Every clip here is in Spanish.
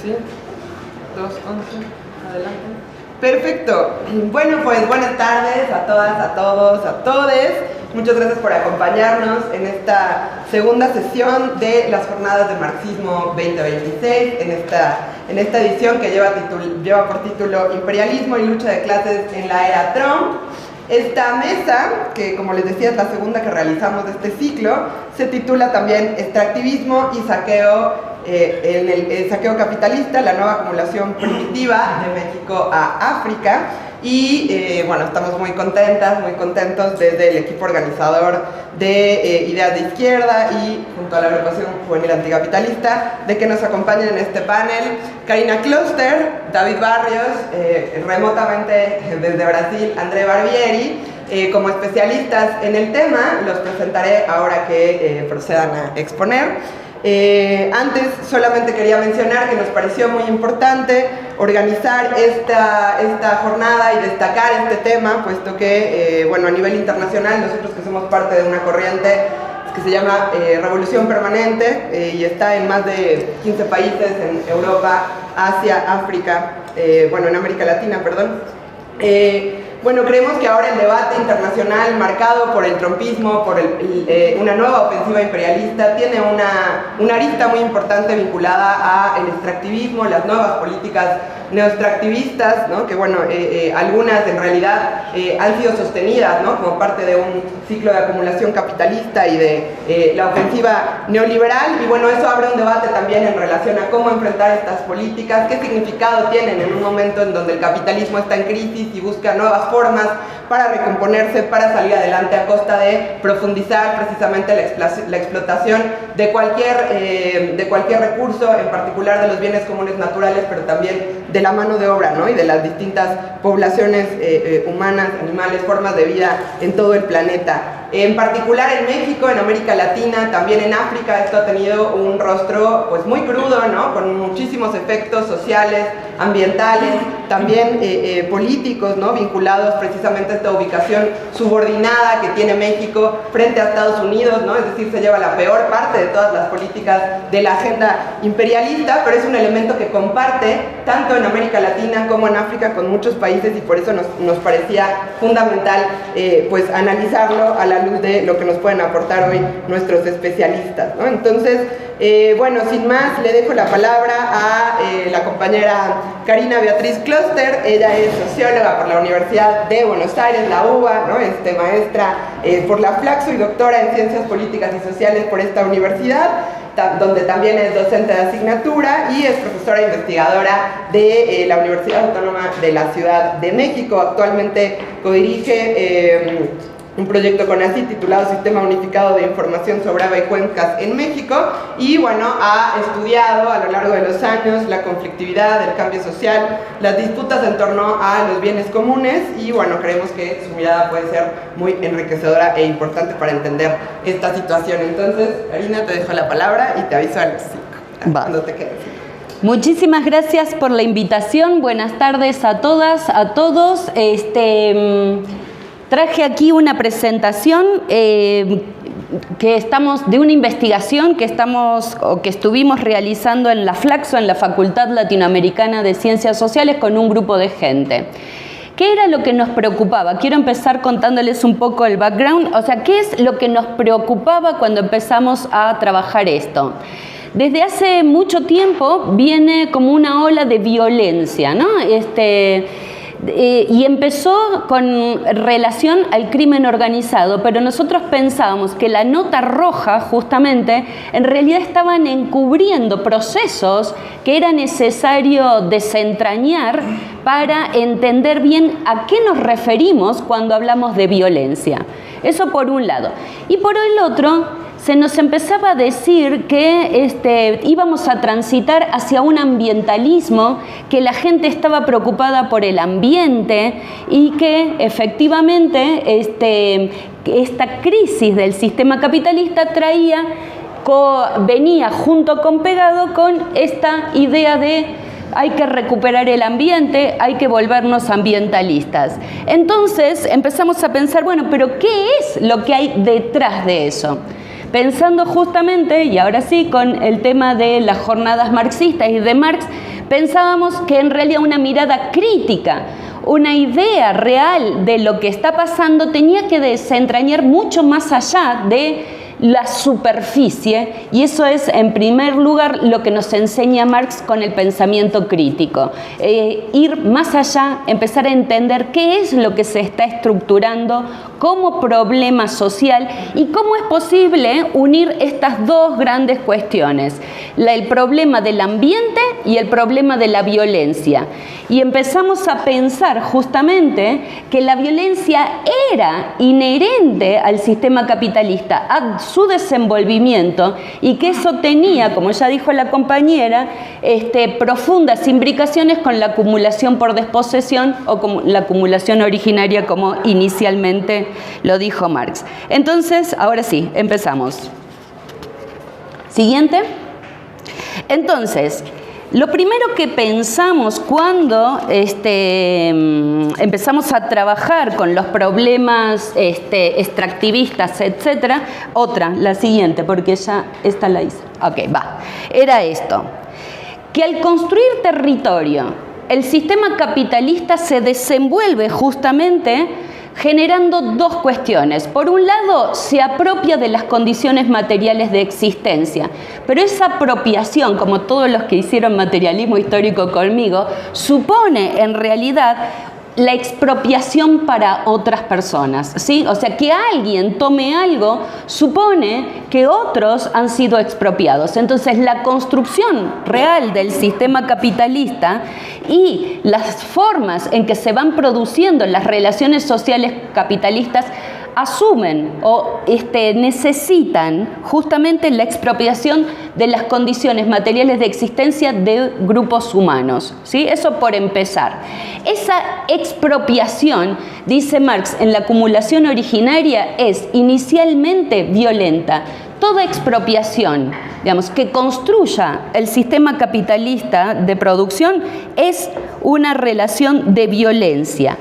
¿Sí? 2:11, adelante. Perfecto. Bueno, pues buenas tardes a todas, a todos, a todes. Muchas gracias por acompañarnos en esta segunda sesión de las Jornadas de Marxismo 2026, en esta edición que lleva por título Imperialismo y lucha de clases en la era Trump. Esta mesa, que como les decía es la segunda que realizamos de este ciclo, se titula también Extractivismo y saqueo, el saqueo capitalista, la nueva acumulación primitiva de México a África. Y bueno, estamos muy contentos desde el equipo organizador de Ideas de Izquierda y junto a la agrupación juvenil anticapitalista de que nos acompañen en este panel Karina Kloster, David Barrios, remotamente desde Brasil André Barbieri. Como especialistas en el tema, los presentaré ahora que procedan a exponer. Antes solamente quería mencionar que nos pareció muy importante organizar esta jornada y destacar este tema, puesto que, bueno, a nivel internacional, nosotros que somos parte de una corriente que se llama Revolución Permanente y está en más de 15 países en Europa, Asia, África, bueno, en América Latina, perdón. Bueno, creemos que ahora el debate internacional marcado por el trumpismo, por una nueva ofensiva imperialista, tiene una arista muy importante vinculada al extractivismo, las nuevas políticas neoextractivistas, ¿no? Que bueno, algunas en realidad han sido sostenidas, ¿no? Como parte de un ciclo de acumulación capitalista y de la ofensiva neoliberal, y bueno, eso abre un debate también en relación a cómo enfrentar estas políticas, qué significado tienen en un momento en donde el capitalismo está en crisis y busca nuevas formas para recomponerse, para salir adelante a costa de profundizar precisamente la explotación de cualquier recurso, en particular de los bienes comunes naturales, pero también de la mano de obra, ¿no? Y de las distintas poblaciones humanas, animales, formas de vida en todo el planeta. En particular en México, en América Latina, también en África, esto ha tenido un rostro pues muy crudo, ¿no? Con muchísimos efectos sociales, ambientales, también políticos, ¿no? Vinculados precisamente a esta ubicación subordinada que tiene México frente a Estados Unidos, ¿no? Es decir, se lleva la peor parte de todas las políticas de la agenda imperialista, pero es un elemento que comparte tanto en América Latina como en África con muchos países, y por eso nos parecía fundamental pues analizarlo a la luz de lo que nos pueden aportar hoy nuestros especialistas, ¿no? Entonces, bueno, sin más, le dejo la palabra a la compañera Karina Beatriz Kloster. Ella es socióloga por la Universidad de Buenos Aires, la UBA, ¿no? Maestra por la Flaxo y doctora en Ciencias Políticas y Sociales por esta universidad, donde también es docente de asignatura y es profesora investigadora de la Universidad Autónoma de la Ciudad de México. Actualmente codirige un proyecto CONACYT titulado Sistema Unificado de Información sobre Agua y Cuencas en México, y bueno, ha estudiado a lo largo de los años la conflictividad, el cambio social, las disputas en torno a los bienes comunes, y bueno, creemos que su mirada puede ser muy enriquecedora e importante para entender esta situación. Entonces, Karina, te dejo la palabra y te aviso a las 5, cuando te quedes. Muchísimas gracias por la invitación. Buenas tardes a todas, a todos. Traje aquí una presentación de una investigación que estuvimos realizando en la Flaxo, en la Facultad Latinoamericana de Ciencias Sociales, con un grupo de gente. ¿Qué era lo que nos preocupaba? Quiero empezar contándoles un poco el background, o sea, ¿qué es lo que nos preocupaba cuando empezamos a trabajar esto? Desde hace mucho tiempo viene como una ola de violencia, ¿no? Y empezó con relación al crimen organizado, pero nosotros pensábamos que la nota roja, justamente, en realidad estaban encubriendo procesos que era necesario desentrañar para entender bien a qué nos referimos cuando hablamos de violencia. Eso por un lado. Y por el otro, se nos empezaba a decir que íbamos a transitar hacia un ambientalismo, que la gente estaba preocupada por el ambiente y que efectivamente esta crisis del sistema capitalista venía junto con pegado con esta idea de hay que recuperar el ambiente, hay que volvernos ambientalistas. Entonces empezamos a pensar, bueno, pero ¿qué es lo que hay detrás de eso? Pensando justamente, y ahora sí, con el tema de las jornadas marxistas y de Marx, pensábamos que en realidad una mirada crítica, una idea real de lo que está pasando tenía que desentrañar mucho más allá de la superficie, y eso es en primer lugar lo que nos enseña Marx con el pensamiento crítico, ir más allá, empezar a entender qué es lo que se está estructurando como problema social y cómo es posible unir estas dos grandes cuestiones, el problema del ambiente y el problema de la violencia. Y empezamos a pensar justamente que la violencia era inherente al sistema capitalista, a su desenvolvimiento, y que eso tenía, como ya dijo la compañera, profundas imbricaciones con la acumulación por desposesión o con la acumulación originaria, como inicialmente lo dijo Marx. Entonces, ahora sí, empezamos. Siguiente. Entonces, lo primero que pensamos cuando empezamos a trabajar con los problemas extractivistas, etcétera, la siguiente, porque ya esta la hice. Ok, va. Era esto, que al construir territorio, el sistema capitalista se desenvuelve justamente generando dos cuestiones. Por un lado, se apropia de las condiciones materiales de existencia, pero esa apropiación, como todos los que hicieron materialismo histórico conmigo, supone en realidad la expropiación para otras personas, ¿sí? O sea, que alguien tome algo supone que otros han sido expropiados. Entonces, la construcción real del sistema capitalista y las formas en que se van produciendo las relaciones sociales capitalistas asumen o necesitan justamente la expropiación de las condiciones materiales de existencia de grupos humanos, ¿sí? Eso por empezar. Esa expropiación, dice Marx, en la acumulación originaria es inicialmente violenta. Toda expropiación, digamos, que construya el sistema capitalista de producción es una relación de violencia.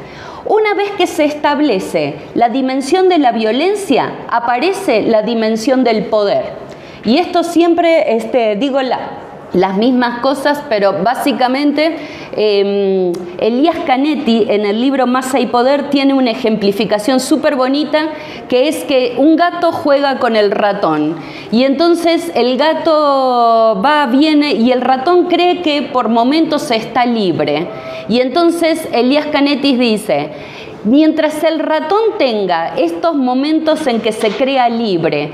Una vez que se establece la dimensión de la violencia, aparece la dimensión del poder. Y esto siempre digo las mismas cosas, pero básicamente Elías Canetti en el libro Masa y Poder tiene una ejemplificación súper bonita, que es que un gato juega con el ratón y entonces el gato va, viene y el ratón cree que por momentos está libre, y entonces Elías Canetti dice: mientras el ratón tenga estos momentos en que se crea libre,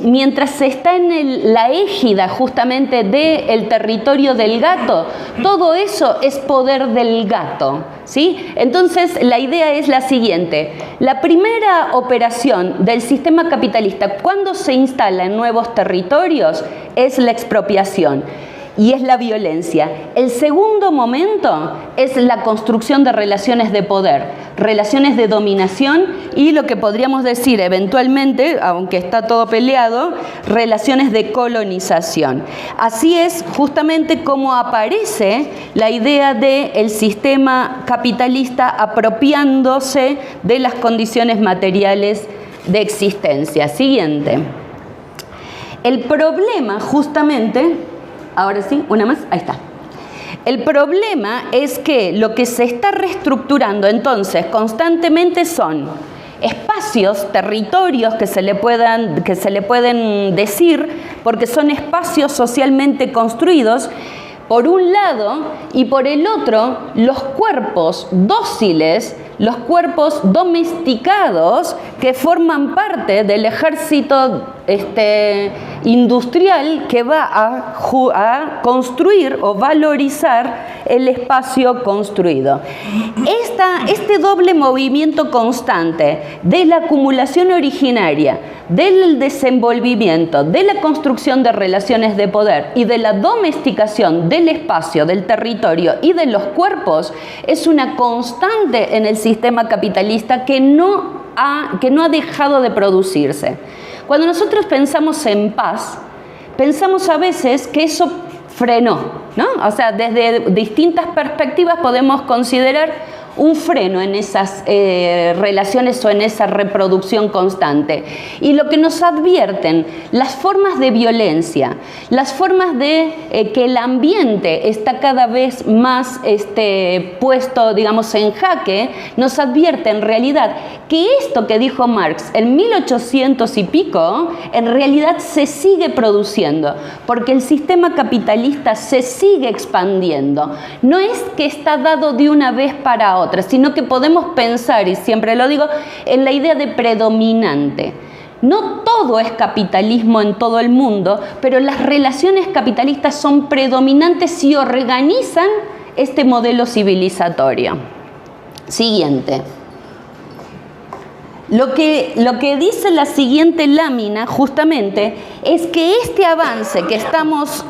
mientras está en la égida justamente del territorio del gato, todo eso es poder del gato, ¿sí? Entonces, la idea es la siguiente: la primera operación del sistema capitalista cuando se instala en nuevos territorios es la expropiación y es la violencia. El segundo momento es la construcción de relaciones de poder, relaciones de dominación y lo que podríamos decir eventualmente, aunque está todo peleado, relaciones de colonización. Así es justamente como aparece la idea del sistema capitalista apropiándose de las condiciones materiales de existencia. Siguiente. El problema justamente... Ahora sí, una más, ahí está. El problema es que lo que se está reestructurando entonces constantemente son espacios, territorios que se le pueden decir, porque son espacios socialmente construidos, por un lado, y por el otro, los cuerpos dóciles, los cuerpos domesticados que forman parte del ejército industrial que va a construir o valorizar el espacio construido. Este doble movimiento constante de la acumulación originaria, del desenvolvimiento, de la construcción de relaciones de poder y de la domesticación del espacio, del territorio y de los cuerpos es una constante en el sistema capitalista que no ha dejado de producirse. Cuando nosotros pensamos en paz, pensamos a veces que eso frenó, ¿no? O sea, desde distintas perspectivas podemos considerar un freno en esas relaciones o en esa reproducción constante. Y lo que nos advierten, las formas de violencia, las formas de que el ambiente está cada vez más puesto, digamos, en jaque, nos advierte en realidad que esto que dijo Marx en 1800 y pico, en realidad se sigue produciendo, porque el sistema capitalista se sigue expandiendo. No es que está dado de una vez para otra, sino que podemos pensar, y siempre lo digo, en la idea de predominante. No todo es capitalismo en todo el mundo, pero las relaciones capitalistas son predominantes y organizan este modelo civilizatorio. Siguiente. Lo que dice la siguiente lámina justamente es que este avance que estamos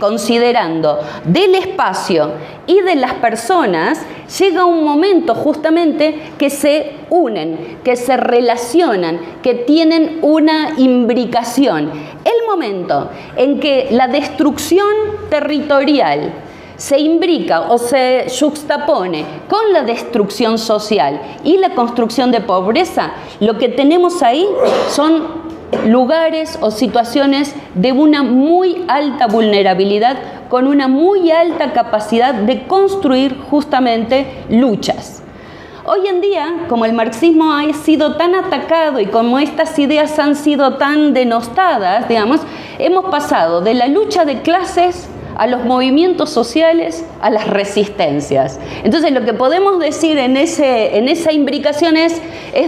considerando del espacio y de las personas llega un momento justamente que se unen, que se relacionan, que tienen una imbricación. El momento en que la destrucción territorial se imbrica o se juxtapone con la destrucción social y la construcción de pobreza, lo que tenemos ahí son lugares o situaciones de una muy alta vulnerabilidad, con una muy alta capacidad de construir justamente luchas. Hoy en día, como el marxismo ha sido tan atacado y como estas ideas han sido tan denostadas, digamos, hemos pasado de la lucha de clases a los movimientos sociales, a las resistencias. Entonces lo que podemos decir en esa imbricación es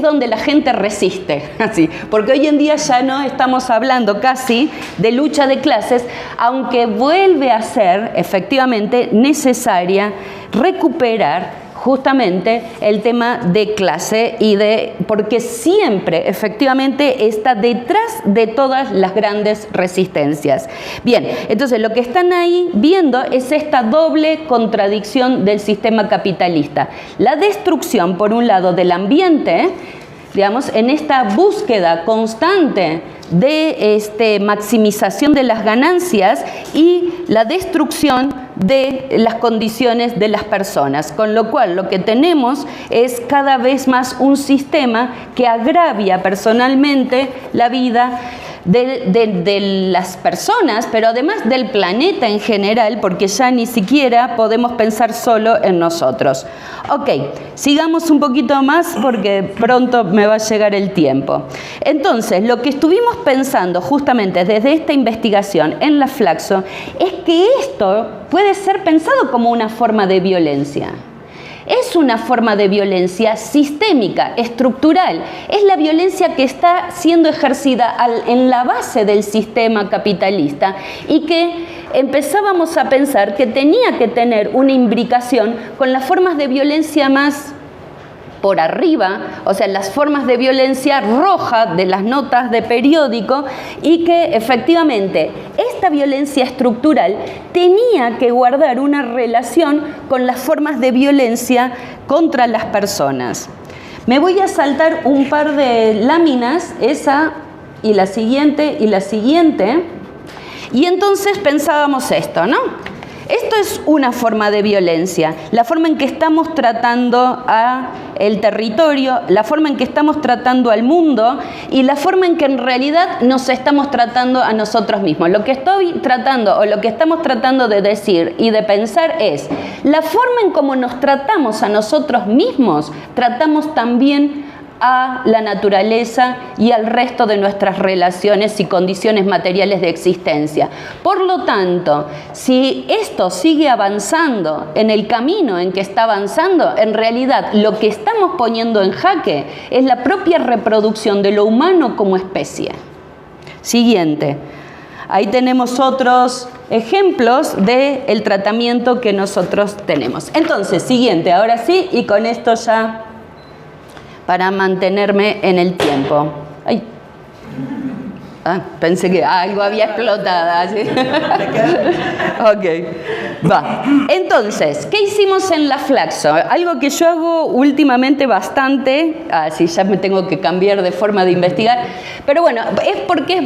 donde la gente resiste, así, porque hoy en día ya no estamos hablando casi de lucha de clases, aunque vuelve a ser efectivamente necesaria recuperar justamente el tema de clase porque siempre efectivamente está detrás de todas las grandes resistencias. Bien, entonces lo que están ahí viendo es esta doble contradicción del sistema capitalista. La destrucción, por un lado, del ambiente, digamos, en esta búsqueda constante de maximización de las ganancias, y la destrucción de las condiciones de las personas, con lo cual lo que tenemos es cada vez más un sistema que agravia personalmente la vida de las personas, pero además del planeta en general, porque ya ni siquiera podemos pensar solo en nosotros. Ok, sigamos un poquito más porque pronto me va a llegar el tiempo. Entonces, lo que estuvimos pensando justamente desde esta investigación en la Flaxo es que esto puede ser pensado como una forma de violencia. Es una forma de violencia sistémica, estructural. Es la violencia que está siendo ejercida en la base del sistema capitalista y que empezábamos a pensar que tenía que tener una imbricación con las formas de violencia más por arriba, o sea, las formas de violencia roja de las notas de periódico, y que efectivamente esta violencia estructural tenía que guardar una relación con las formas de violencia contra las personas. Me voy a saltar un par de láminas, esa y la siguiente, y entonces pensábamos esto, ¿no? Esto es una forma de violencia, la forma en que estamos tratando al territorio, la forma en que estamos tratando al mundo y la forma en que en realidad nos estamos tratando a nosotros mismos. Lo que estoy tratando o lo que estamos tratando de decir y de pensar es la forma en cómo nos tratamos a nosotros mismos, tratamos también a la naturaleza y al resto de nuestras relaciones y condiciones materiales de existencia. Por lo tanto, si esto sigue avanzando en el camino en que está avanzando, en realidad lo que estamos poniendo en jaque es la propia reproducción de lo humano como especie. Siguiente. Ahí tenemos otros ejemplos del tratamiento que nosotros tenemos. Entonces, siguiente, ahora sí, y con esto ya para mantenerme en el tiempo. Ay. Pensé que algo había explotado. ¿Sí? Ok, va. Entonces, ¿qué hicimos en la Flaxo? Algo que yo hago últimamente bastante, sí, ya me tengo que cambiar de forma de investigar, pero bueno, es porque es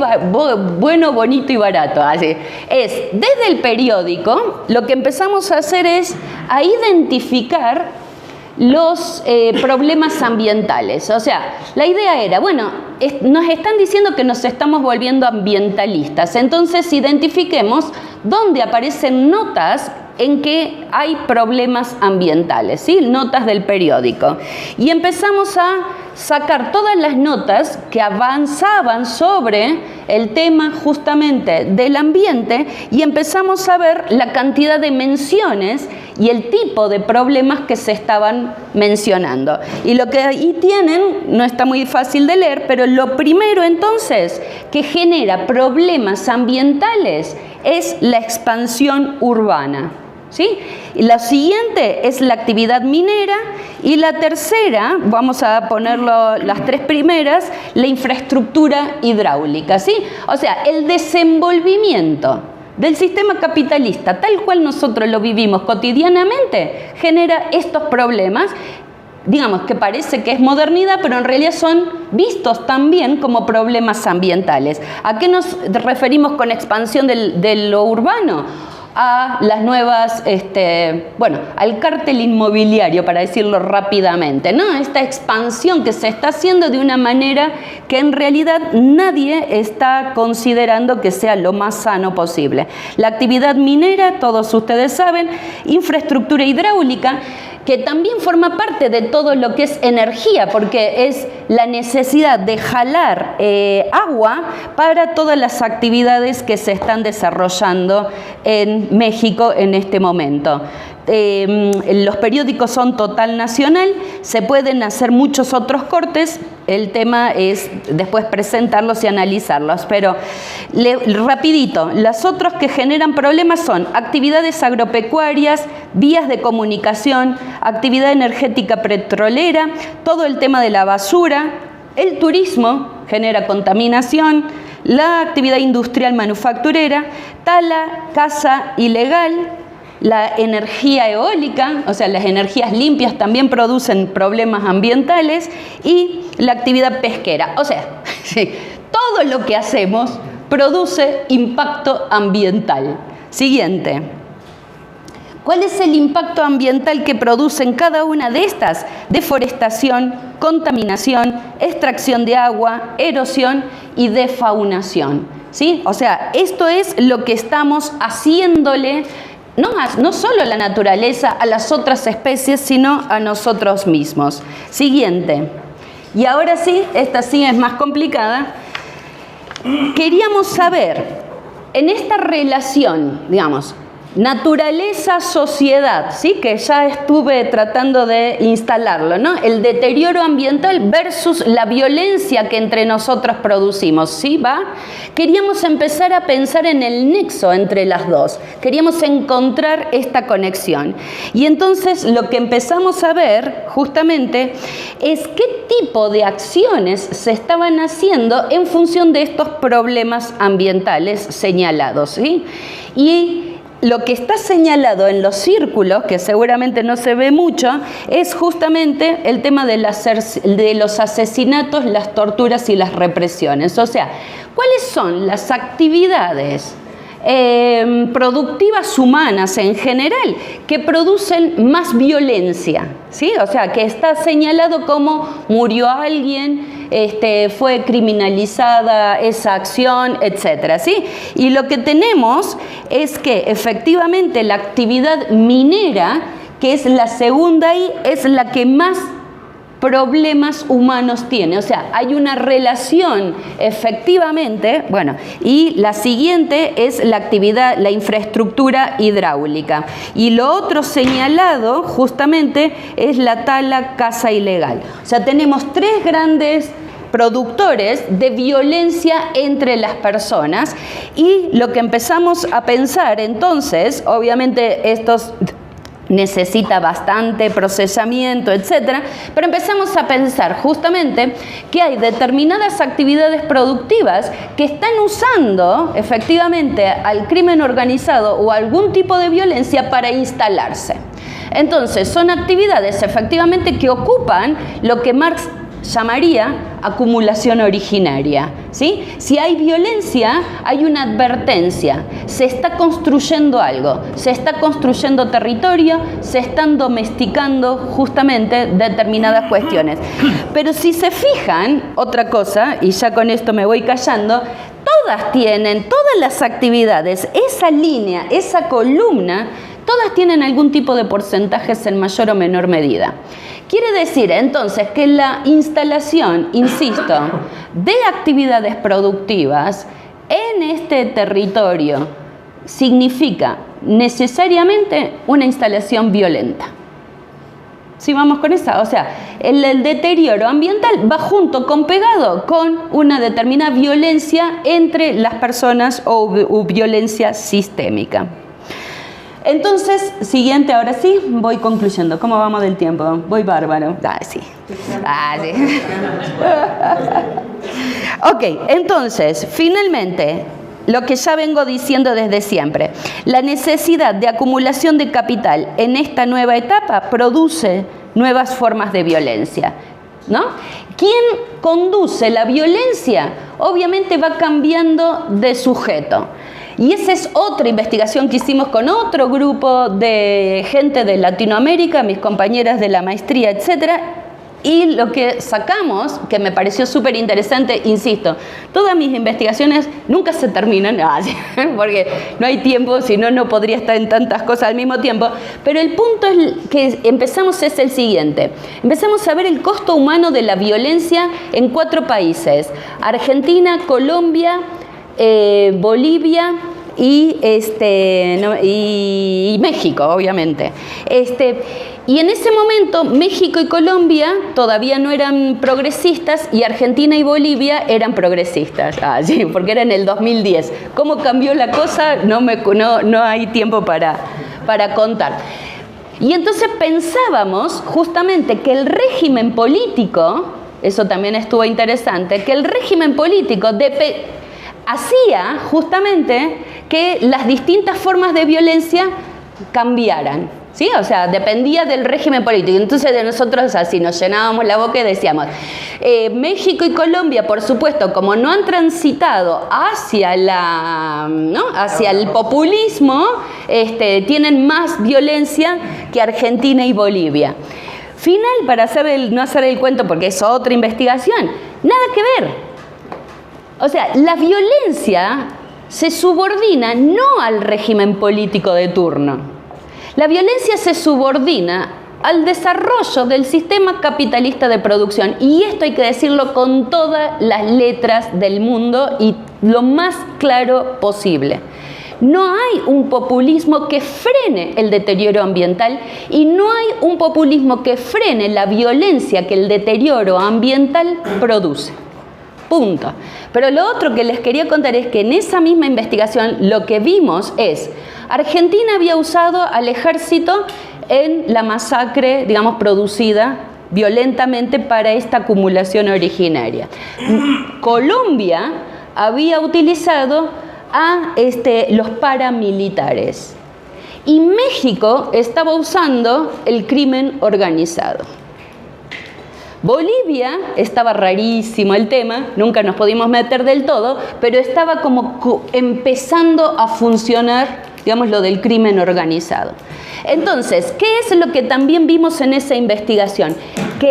bueno, bonito y barato. Así. Es, desde el periódico, lo que empezamos a hacer es a identificar los problemas ambientales. O sea, la idea era, bueno, nos están diciendo que nos estamos volviendo ambientalistas, entonces identifiquemos dónde aparecen notas en que hay problemas ambientales, ¿sí? Notas del periódico. Y empezamos a sacar todas las notas que avanzaban sobre el tema justamente del ambiente y empezamos a ver la cantidad de menciones y el tipo de problemas que se estaban mencionando. Y lo que ahí tienen no está muy fácil de leer, pero lo primero entonces que genera problemas ambientales es la expansión urbana. ¿Sí? Y la siguiente es la actividad minera y la tercera, vamos a ponerlo las tres primeras, la infraestructura hidráulica, ¿sí? O sea, el desenvolvimiento del sistema capitalista, tal cual nosotros lo vivimos cotidianamente, genera estos problemas, digamos que parece que es modernidad, pero en realidad son vistos también como problemas ambientales. ¿A qué nos referimos con expansión de lo urbano? A las nuevas, al cártel inmobiliario, para decirlo rápidamente, ¿no? Esta expansión que se está haciendo de una manera que en realidad nadie está considerando que sea lo más sano posible. La actividad minera, todos ustedes saben, infraestructura hidráulica, que también forma parte de todo lo que es energía, porque es la necesidad de jalar agua para todas las actividades que se están desarrollando en México en este momento. Los periódicos son total nacional, se pueden hacer muchos otros cortes, el tema es después presentarlos y analizarlos, pero rapidito, las otras que generan problemas son actividades agropecuarias, vías de comunicación, actividad energética petrolera, todo el tema de la basura, el turismo genera contaminación, la actividad industrial manufacturera, tala, caza ilegal, la energía eólica, o sea, las energías limpias también producen problemas ambientales y la actividad pesquera. O sea, sí, todo lo que hacemos produce impacto ambiental. Siguiente. ¿Cuál es el impacto ambiental que producen cada una de estas? Deforestación, contaminación, extracción de agua, erosión y defaunación. ¿Sí? O sea, esto es lo que estamos haciéndole no solo a la naturaleza, a las otras especies, sino a nosotros mismos. Siguiente. Y ahora sí, esta sí es más complicada. Queríamos saber, en esta relación, digamos, naturaleza-sociedad, ¿sí? Que ya estuve tratando de instalarlo, ¿no? El deterioro ambiental versus la violencia que entre nosotros producimos, ¿sí? ¿Va? Queríamos empezar a pensar en el nexo entre las dos, queríamos encontrar esta conexión. Y entonces lo que empezamos a ver justamente es qué tipo de acciones se estaban haciendo en función de estos problemas ambientales señalados, ¿sí? Y lo que está señalado en los círculos, que seguramente no se ve mucho, es justamente el tema de los asesinatos, las torturas y las represiones. O sea, ¿cuáles son las actividades productivas humanas en general que producen más violencia? ¿Sí? O sea, que está señalado como murió alguien, fue criminalizada esa acción, etcétera, ¿sí? Y lo que tenemos es que efectivamente la actividad minera, que es la segunda ahí, es la que más problemas humanos tiene. O sea, hay una relación efectivamente, bueno, y la siguiente es la actividad, la infraestructura hidráulica. Y lo otro señalado justamente es la tala, caza ilegal. O sea, tenemos tres grandes productores de violencia entre las personas y lo que empezamos a pensar entonces, obviamente estos necesita bastante procesamiento, etcétera, pero empezamos a pensar justamente que hay determinadas actividades productivas que están usando efectivamente al crimen organizado o algún tipo de violencia para instalarse. Entonces, son actividades efectivamente que ocupan lo que Marx llamaría acumulación originaria, ¿sí? Si hay violencia, hay una advertencia, se está construyendo algo, se está construyendo territorio, se están domesticando justamente determinadas cuestiones. Pero si se fijan, otra cosa, y ya con esto me voy callando, todas tienen, todas las actividades, esa línea, esa columna, todas tienen algún tipo de porcentajes en mayor o menor medida. Quiere decir entonces que la instalación, insisto, de actividades productivas en este territorio significa necesariamente una instalación violenta. ¿Sí vamos con esa? O sea, el deterioro ambiental va junto con pegado con una determinada violencia entre las personas o violencia sistémica. Entonces, siguiente, ahora sí, voy concluyendo. ¿Cómo vamos del tiempo? Voy bárbaro. Sí. Sí. Ok, entonces, finalmente, lo que ya vengo diciendo desde siempre, la necesidad de acumulación de capital en esta nueva etapa produce nuevas formas de violencia, ¿no? ¿Quién conduce la violencia? Obviamente va cambiando de sujeto. Y esa es otra investigación que hicimos con otro grupo de gente de Latinoamérica, mis compañeras de la maestría, etcétera. Y lo que sacamos, que me pareció súper interesante, insisto, todas mis investigaciones nunca se terminan, porque no hay tiempo, si no, no podría estar en tantas cosas al mismo tiempo. Pero el punto que empezamos es el siguiente. Empezamos a ver el costo humano de la violencia en 4 países: Argentina, Colombia, Bolivia y México, obviamente. Y en ese momento México y Colombia todavía no eran progresistas y Argentina y Bolivia eran progresistas, sí, porque era en el 2010. ¿Cómo cambió la cosa? No hay tiempo para contar. Y entonces pensábamos justamente que el régimen político, eso también estuvo interesante, que el régimen político hacía justamente que las distintas formas de violencia cambiaran, ¿sí? O sea, dependía del régimen político. Entonces de nosotros así nos llenábamos la boca y decíamos, México y Colombia, por supuesto, como no han transitado hacia el populismo, tienen más violencia que Argentina y Bolivia. Final, para no hacer el cuento porque es otra investigación, nada que ver. O sea, la violencia se subordina no al régimen político de turno. La violencia se subordina al desarrollo del sistema capitalista de producción. Y esto hay que decirlo con todas las letras del mundo y lo más claro posible. No hay un populismo que frene el deterioro ambiental y no hay un populismo que frene la violencia que el deterioro ambiental produce. Punto. Pero lo otro que les quería contar es que en esa misma investigación lo que vimos es, Argentina había usado al ejército en la masacre, digamos, producida violentamente para esta acumulación originaria. Colombia había utilizado a los paramilitares. Y México estaba usando el crimen organizado. Bolivia, estaba rarísimo el tema, nunca nos pudimos meter del todo, pero estaba como empezando a funcionar, digamos, lo del crimen organizado. Entonces, ¿qué es lo que también vimos en esa investigación? Que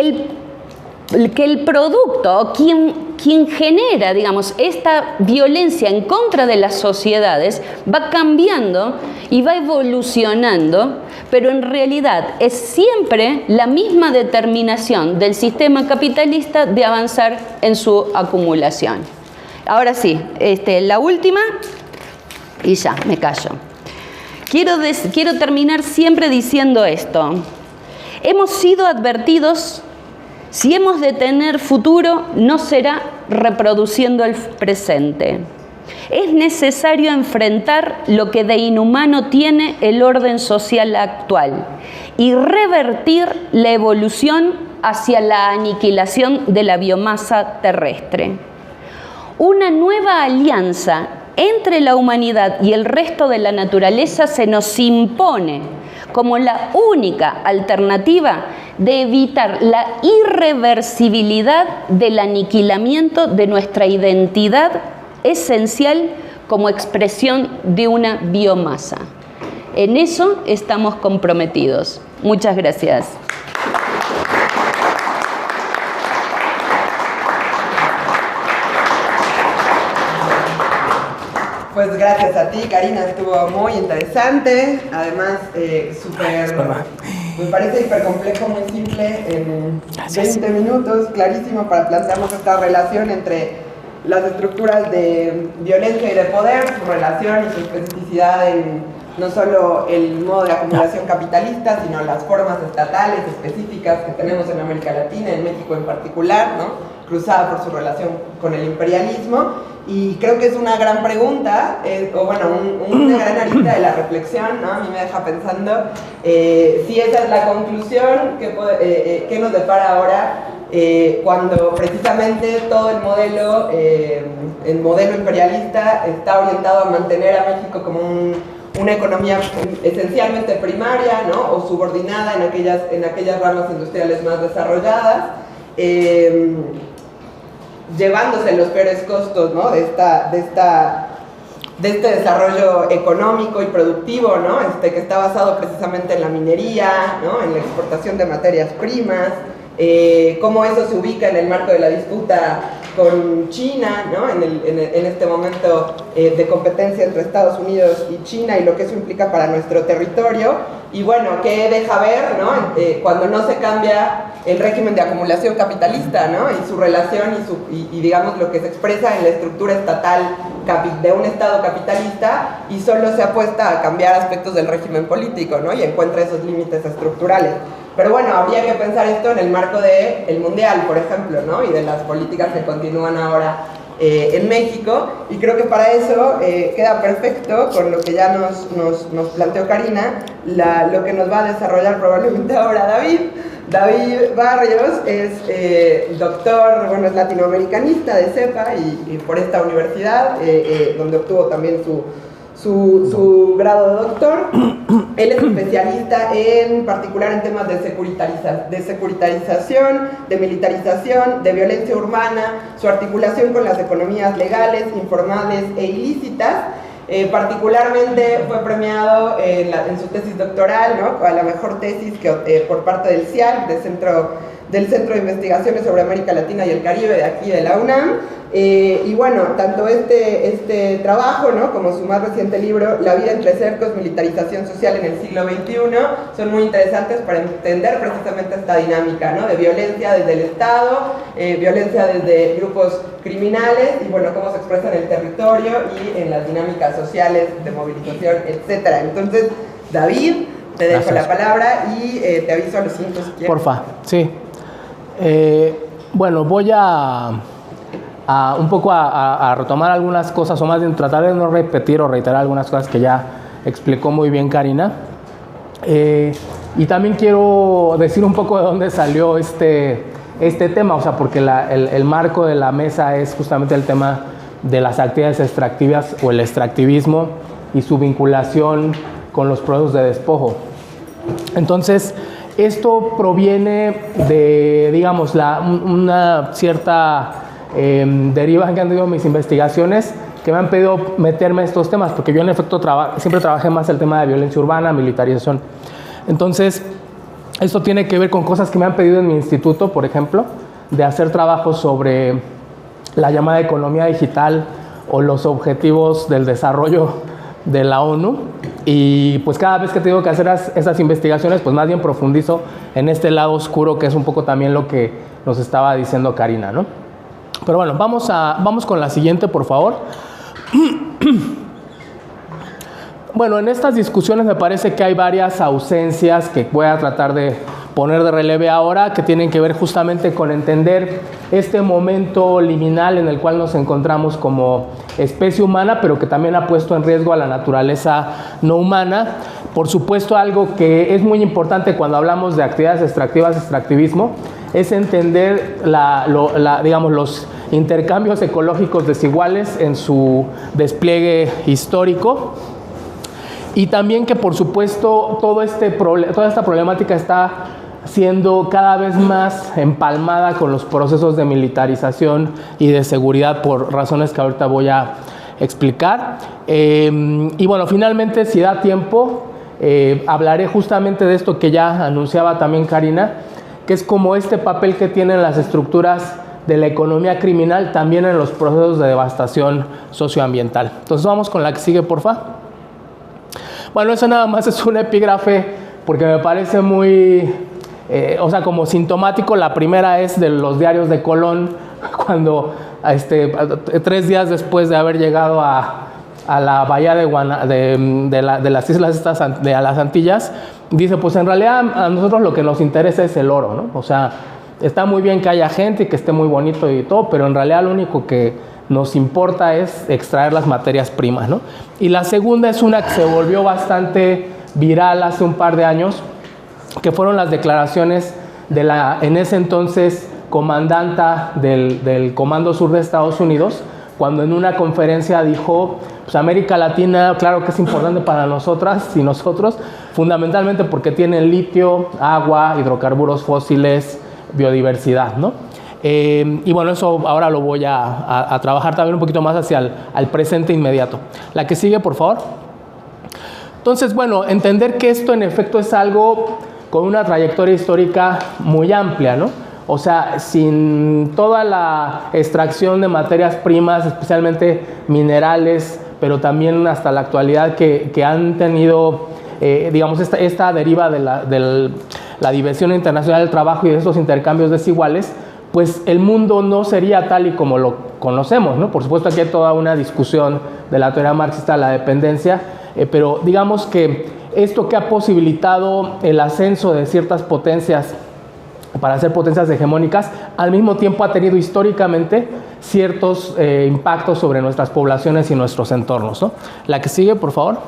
el producto, quien genera, digamos, esta violencia en contra de las sociedades, va cambiando y va evolucionando, pero en realidad es siempre la misma determinación del sistema capitalista de avanzar en su acumulación. Ahora sí, la última, y ya, me callo. Quiero terminar siempre diciendo esto. Hemos sido advertidos. Si hemos de tener futuro, no será reproduciendo el presente. Es necesario enfrentar lo que de inhumano tiene el orden social actual y revertir la evolución hacia la aniquilación de la biomasa terrestre. Una nueva alianza entre la humanidad y el resto de la naturaleza se nos impone como la única alternativa de evitar la irreversibilidad del aniquilamiento de nuestra identidad esencial como expresión de una biomasa. En eso estamos comprometidos. Muchas gracias. Pues gracias a ti, Karina, estuvo muy interesante, además me parece hiper complejo, muy simple, en 20 minutos, clarísimo para plantearnos esta relación entre las estructuras de violencia y de poder, su relación y su especificidad en no solo el modo de acumulación capitalista, sino las formas estatales específicas que tenemos en América Latina, en México en particular, ¿no? Cruzada por su relación con el imperialismo. Y creo que es una gran pregunta, una gran arista de la reflexión, ¿no? A mí me deja pensando si esa es la conclusión que nos depara ahora cuando precisamente todo el modelo imperialista está orientado a mantener a México como una economía esencialmente primaria, ¿no? O subordinada en aquellas ramas industriales más desarrolladas, llevándose los peores costos, ¿no? de este desarrollo económico y productivo, ¿no? Que está basado precisamente en la minería, ¿no? En la exportación de materias primas, cómo eso se ubica en el marco de la disputa con China, ¿no? En este momento de competencia entre Estados Unidos y China, y lo que eso implica para nuestro territorio, y bueno, qué deja ver, ¿no? Cuando no se cambia el régimen de acumulación capitalista, ¿no? Y su relación y digamos lo que se expresa en la estructura estatal de un Estado capitalista, y solo se apuesta a cambiar aspectos del régimen político, ¿no? Y encuentra esos límites estructurales. Pero bueno, habría que pensar esto en el marco del Mundial, por ejemplo, ¿no? Y de las políticas que continúan ahora en México, y creo que para eso queda perfecto con lo que ya nos planteó Karina, lo que nos va a desarrollar probablemente ahora David. David Barrios es doctor, es latinoamericanista de CEPA y por esta universidad, donde obtuvo también su grado de doctor. Él es especialista en particular en temas de securitarización, de militarización, de violencia urbana, su articulación con las economías legales, informales e ilícitas. Particularmente fue premiado en su tesis doctoral, ¿no? A la mejor tesis por parte del CIAL, del Centro de Investigaciones sobre América Latina y el Caribe de aquí de la UNAM. Y bueno, tanto este trabajo, ¿no? Como su más reciente libro, La vida entre cercos, militarización social en el siglo XXI, son muy interesantes para entender precisamente esta dinámica, ¿no? De violencia desde el Estado, violencia desde grupos criminales, y bueno, cómo se expresa en el territorio y en las dinámicas sociales de movilización, etcétera. Entonces, David, te dejo la palabra y te aviso a los siguientes si quieres. Porfa, sí. Bueno, voy a retomar algunas cosas, o más bien tratar de no repetir o reiterar algunas cosas que ya explicó muy bien Karina. Y también quiero decir un poco de dónde salió este tema, o sea, porque el marco de la mesa es justamente el tema de las actividades extractivas o el extractivismo y su vinculación con los procesos de despojo. Entonces, esto proviene de, digamos, una cierta deriva que han tenido mis investigaciones, que me han pedido meterme a estos temas, porque yo en efecto siempre trabajé más el tema de violencia urbana, militarización. Entonces, esto tiene que ver con cosas que me han pedido en mi instituto, por ejemplo, de hacer trabajos sobre la llamada economía digital o los objetivos del desarrollo de la ONU. Y pues cada vez que tengo que hacer esas investigaciones, pues más bien profundizo en este lado oscuro, que es un poco también lo que nos estaba diciendo Karina, ¿no? Pero bueno, vamos con la siguiente, por favor. Bueno, en estas discusiones me parece que hay varias ausencias que voy a tratar de poner de relieve ahora, que tienen que ver justamente con entender este momento liminal en el cual nos encontramos como especie humana, pero que también ha puesto en riesgo a la naturaleza no humana. Por supuesto, algo que es muy importante cuando hablamos de actividades extractivas, extractivismo, es entender digamos, los intercambios ecológicos desiguales en su despliegue histórico. y también que por supuesto toda esta problemática está siendo cada vez más empalmada con los procesos de militarización y de seguridad por razones que ahorita voy a explicar. Y bueno, finalmente, si da tiempo, hablaré justamente de esto que ya anunciaba también Karina, que es como este papel que tienen las estructuras de la economía criminal también en los procesos de devastación socioambiental. Entonces vamos con la que sigue, porfa. Bueno, eso nada más es un epígrafe porque me parece muy, como sintomático. La primera es de los diarios de Colón, cuando 3 días después de haber llegado a la bahía de las islas estas de las Antillas, dice, pues en realidad a nosotros lo que nos interesa es el oro, ¿no? O sea, está muy bien que haya gente y que esté muy bonito y todo, pero en realidad lo único que nos importa es extraer las materias primas, ¿no? Y la segunda es una que se volvió bastante viral hace un par de años, que fueron las declaraciones de la, en ese entonces, comandanta del Comando Sur de Estados Unidos, cuando en una conferencia dijo, pues América Latina, claro que es importante para nosotras y nosotros, fundamentalmente porque tienen litio, agua, hidrocarburos fósiles, biodiversidad, ¿no? Y bueno, eso ahora lo voy a trabajar también un poquito más hacia el presente inmediato. La que sigue, por favor. Entonces, bueno, entender que esto en efecto es algo con una trayectoria histórica muy amplia, ¿no? O sea, sin toda la extracción de materias primas, especialmente minerales, pero también hasta la actualidad que han tenido, digamos, esta deriva de la diversión internacional del trabajo y de esos intercambios desiguales, pues el mundo no sería tal y como lo conocemos, ¿no? Por supuesto aquí hay toda una discusión de la teoría marxista de la dependencia, pero digamos que esto que ha posibilitado el ascenso de ciertas potencias para ser potencias hegemónicas, al mismo tiempo ha tenido históricamente ciertos impactos sobre nuestras poblaciones y nuestros entornos, ¿no? La que sigue, por favor.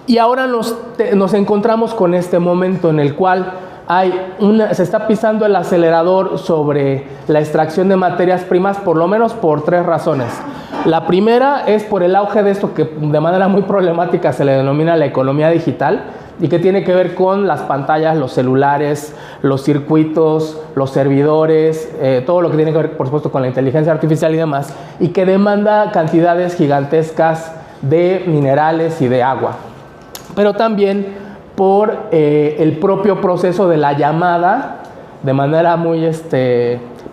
Y ahora nos encontramos con este momento en el cual se está pisando el acelerador sobre la extracción de materias primas, por lo menos por 3 razones. La primera es por el auge de esto que de manera muy problemática se le denomina la economía digital, y que tiene que ver con las pantallas, los celulares, los circuitos, los servidores, todo lo que tiene que ver, por supuesto, con la inteligencia artificial y demás, y que demanda cantidades gigantescas de minerales y de agua. Pero también por el propio proceso de la llamada, de manera muy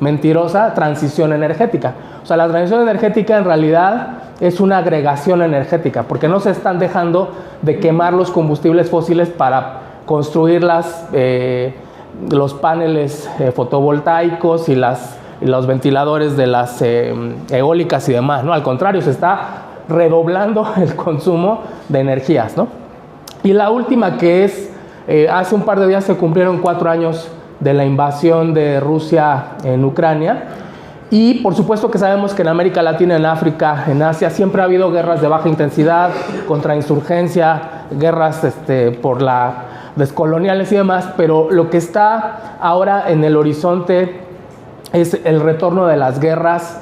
mentirosa, transición energética. O sea, la transición energética en realidad es una agregación energética, porque no se están dejando de quemar los combustibles fósiles para construir los paneles fotovoltaicos y los ventiladores de las eólicas y demás, ¿no? Al contrario, se está redoblando el consumo de energías, ¿no? Y la última, que es, hace un par de días se cumplieron 4 años de la invasión de Rusia en Ucrania. Y por supuesto que sabemos que en América Latina, en África, en Asia, siempre ha habido guerras de baja intensidad, contrainsurgencia, guerras por la descoloniales y demás, pero lo que está ahora en el horizonte es el retorno de las guerras,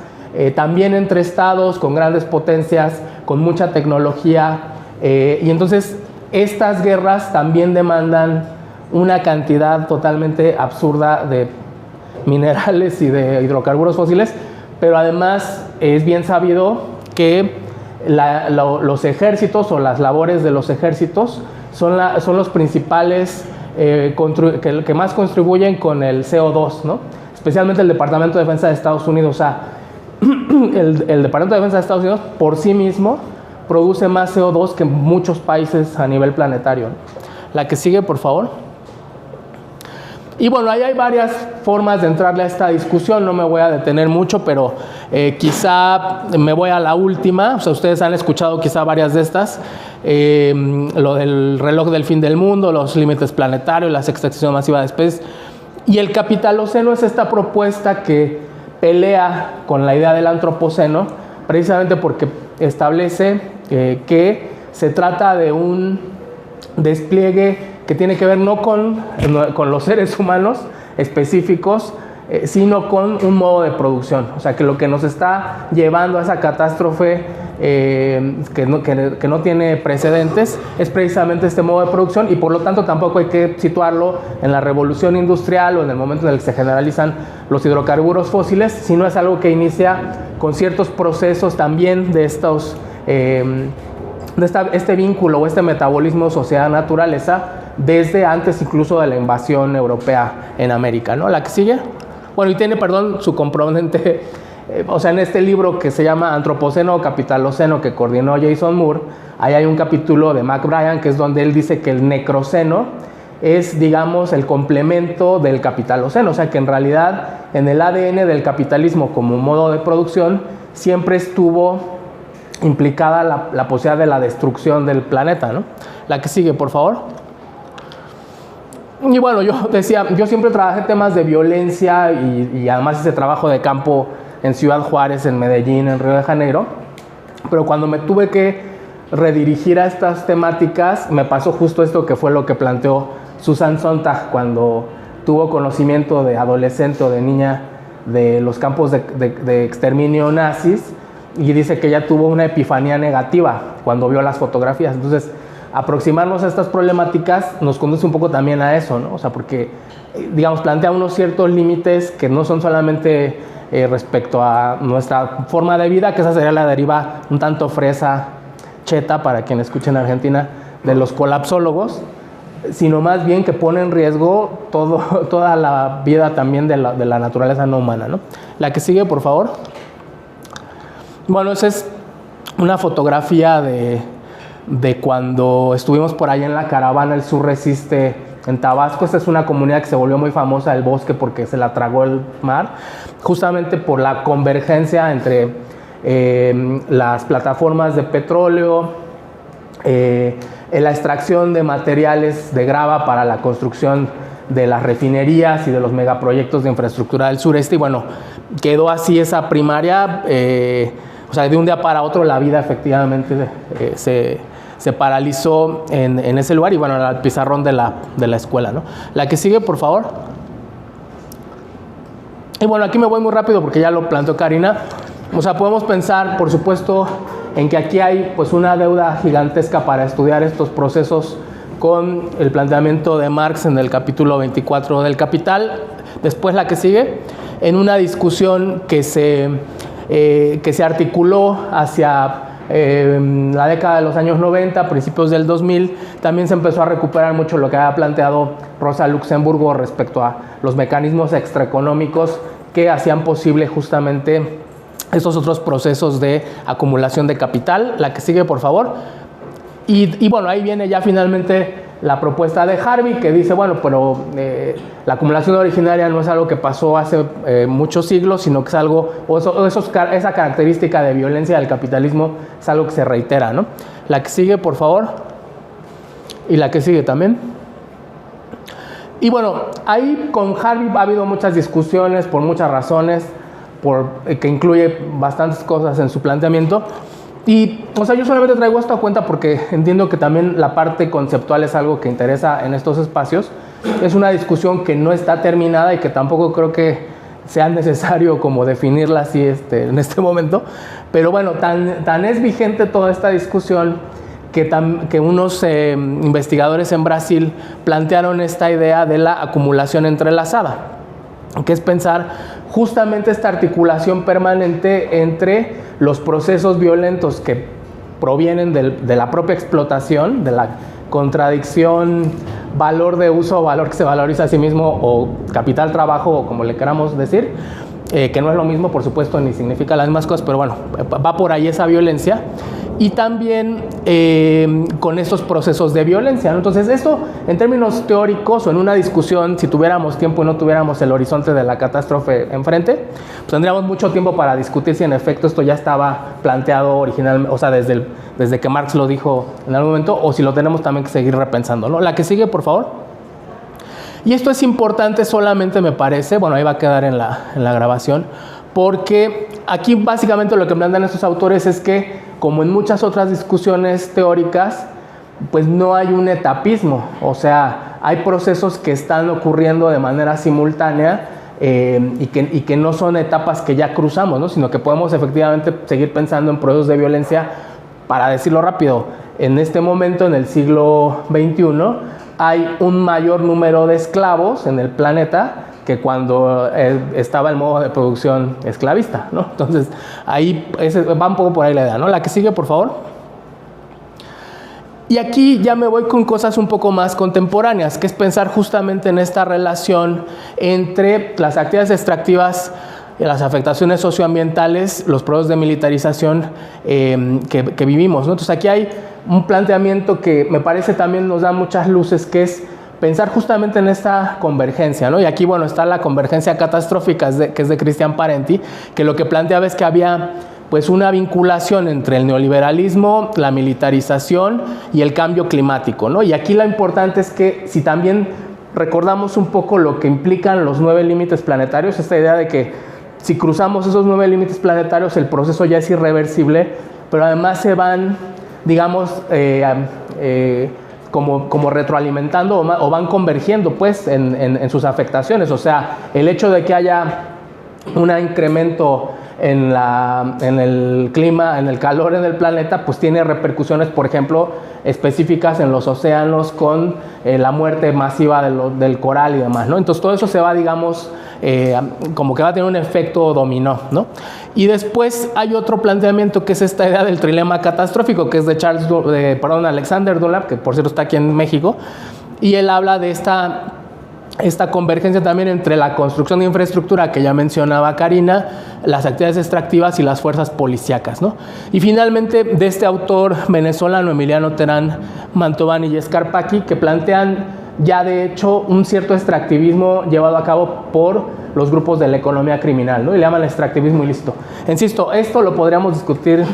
también entre estados, con grandes potencias, con mucha tecnología, y entonces estas guerras también demandan una cantidad totalmente absurda de minerales y de hidrocarburos fósiles, pero además es bien sabido que los ejércitos o las labores de los ejércitos son los principales que más contribuyen con el CO2, ¿no? Especialmente el Departamento de Defensa de Estados Unidos. O sea, el Departamento de Defensa de Estados Unidos por sí mismo produce más CO2 que muchos países a nivel planetario, ¿no? La que sigue, por favor. Y bueno, ahí hay varias formas de entrarle a esta discusión, no me voy a detener mucho, pero quizá me voy a la última. O sea, ustedes han escuchado quizá varias de estas, lo del reloj del fin del mundo, los límites planetarios, la extracción masiva de especies. Y el capitaloceno es esta propuesta que pelea con la idea del antropoceno, precisamente porque establece que se trata de un despliegue que tiene que ver no con los seres humanos específicos, sino con un modo de producción. O sea, que lo que nos está llevando a esa catástrofe que no tiene precedentes, es precisamente este modo de producción, y por lo tanto tampoco hay que situarlo en la revolución industrial o en el momento en el que se generalizan los hidrocarburos fósiles, sino es algo que inicia con ciertos procesos también de estos este vínculo o este metabolismo sociedad-naturaleza desde antes incluso de la invasión europea en América, ¿no? La que sigue. Bueno, y tiene, perdón, su componente, o sea, en este libro que se llama Antropoceno o Capitaloceno, que coordinó Jason Moore, ahí hay un capítulo de McBrien que es donde él dice que el necroceno es, digamos, el complemento del capitaloceno, o sea, que en realidad en el ADN del capitalismo como modo de producción siempre estuvo implicada la posibilidad de la destrucción del planeta, ¿no? La que sigue, por favor. Y bueno, yo decía, yo siempre trabajé temas de violencia y además hice trabajo de campo en Ciudad Juárez, en Medellín, en Río de Janeiro, pero cuando me tuve que redirigir a estas temáticas, me pasó justo esto que fue lo que planteó Susan Sontag cuando tuvo conocimiento de adolescente o de niña de los campos de exterminio nazis, y dice que ella tuvo una epifanía negativa cuando vio las fotografías. Entonces, aproximarnos a estas problemáticas nos conduce un poco también a eso, ¿no? O sea, porque, digamos, plantea unos ciertos límites que no son solamente respecto a nuestra forma de vida, que esa sería la deriva un tanto fresa, cheta, para quien escuche en Argentina, de los colapsólogos, sino más bien que pone en riesgo toda la vida también de la naturaleza no humana, ¿no? La que sigue, por favor. Bueno, esa es una fotografía de cuando estuvimos por ahí en la caravana El Sur Resiste en Tabasco. Esta es una comunidad que se volvió muy famosa del bosque porque se la tragó el mar, justamente por la convergencia entre las plataformas de petróleo, la extracción de materiales de grava para la construcción de las refinerías y de los megaproyectos de infraestructura del sureste, y bueno, quedó así esa primaria. O sea, de un día para otro la vida efectivamente se paralizó en ese lugar, y bueno, el pizarrón de la escuela, ¿no? La que sigue, por favor. Y bueno, aquí me voy muy rápido porque ya lo planteó Karina. O sea, podemos pensar, por supuesto, en que aquí hay pues una deuda gigantesca para estudiar estos procesos con el planteamiento de Marx en el capítulo 24 del Capital. Después, la que sigue, en una discusión que se articuló hacia la década de los años 90, principios del 2000, también se empezó a recuperar mucho lo que había planteado Rosa Luxemburgo respecto a los mecanismos extraeconómicos que hacían posible justamente estos otros procesos de acumulación de capital. La que sigue, por favor. Y bueno, ahí viene ya finalmente la propuesta de Harvey, que dice, bueno, pero la acumulación originaria no es algo que pasó hace muchos siglos, sino que es algo, esa característica de violencia del capitalismo es algo que se reitera, ¿no? La que sigue, por favor. Y la que sigue también. Y bueno, ahí con Harvey ha habido muchas discusiones por muchas razones, que incluye bastantes cosas en su planteamiento. Y, o sea, yo solamente traigo esto a cuenta porque entiendo que también la parte conceptual es algo que interesa en estos espacios. Es una discusión que no está terminada y que tampoco creo que sea necesario como definirla así en este momento. Pero bueno, tan es vigente toda esta discusión que unos investigadores en Brasil plantearon esta idea de la acumulación entrelazada, que es pensar justamente esta articulación permanente entre los procesos violentos que provienen de la propia explotación, de la contradicción valor de uso, valor que se valoriza a sí mismo, o capital trabajo, o como le queramos decir, que no es lo mismo, por supuesto, ni significa las mismas cosas, pero bueno, va por ahí esa violencia. Y también con estos procesos de violencia, ¿no? Entonces, esto en términos teóricos o en una discusión, si tuviéramos tiempo y no tuviéramos el horizonte de la catástrofe enfrente, pues tendríamos mucho tiempo para discutir si en efecto esto ya estaba planteado originalmente, o sea, desde que Marx lo dijo en algún momento, o si lo tenemos también que seguir repensando, ¿no? La que sigue, por favor. Y esto es importante solamente, me parece, bueno, ahí va a quedar en la grabación, porque aquí básicamente lo que plantean estos autores es que, como en muchas otras discusiones teóricas, pues no hay un etapismo, o sea, hay procesos que están ocurriendo de manera simultánea y que no son etapas que ya cruzamos, ¿no? Sino que podemos efectivamente seguir pensando en procesos de violencia. Para decirlo rápido, en este momento, en el siglo XXI, hay un mayor número de esclavos en el planeta que cuando estaba el modo de producción esclavista, ¿no? Entonces, ahí va un poco por ahí la idea, ¿no? La que sigue, por favor. Y aquí ya me voy con cosas un poco más contemporáneas, que es pensar justamente en esta relación entre las actividades extractivas, las afectaciones socioambientales, los procesos de militarización que vivimos, ¿no? Entonces aquí hay un planteamiento que me parece también nos da muchas luces, que es pensar justamente en esta convergencia, ¿no? Y aquí, bueno, está la convergencia catastrófica, que es de Christian Parenti, que lo que planteaba es que había pues una vinculación entre el neoliberalismo, la militarización y el cambio climático, ¿no? Y aquí lo importante es que si también recordamos un poco lo que implican los 9 límites planetarios, esta idea de que si cruzamos esos 9 límites planetarios el proceso ya es irreversible, pero además se van, digamos, como retroalimentando o van convergiendo pues en sus afectaciones. O sea, el hecho de que haya un incremento en el clima, en el calor en el planeta, pues tiene repercusiones, por ejemplo, específicas en los océanos con la muerte masiva del coral y demás, ¿no? Entonces todo eso se va, digamos, como que va a tener un efecto dominó, ¿no? Y después hay otro planteamiento que es esta idea del trilema catastrófico, que es de Alexander Dunlap, que por cierto está aquí en México, y él habla de esta convergencia también entre la construcción de infraestructura que ya mencionaba Karina, las actividades extractivas y las fuerzas policíacas, ¿no? Y finalmente de este autor venezolano Emiliano Terán Mantovani y Scarpacchi, que plantean ya de hecho un cierto extractivismo llevado a cabo por los grupos de la economía criminal, ¿no? Y le llaman extractivismo ilícito. Insisto, esto lo podríamos discutir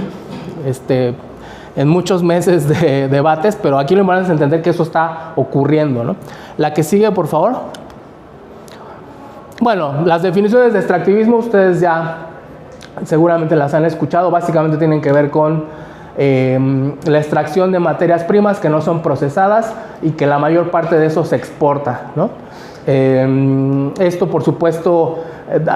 en muchos meses de debates, pero aquí lo importante es entender que eso está ocurriendo, ¿no? La que sigue, por favor. Bueno, las definiciones de extractivismo ustedes ya seguramente las han escuchado. Básicamente tienen que ver con la extracción de materias primas que no son procesadas y que la mayor parte de eso se exporta, ¿no? Esto, por supuesto,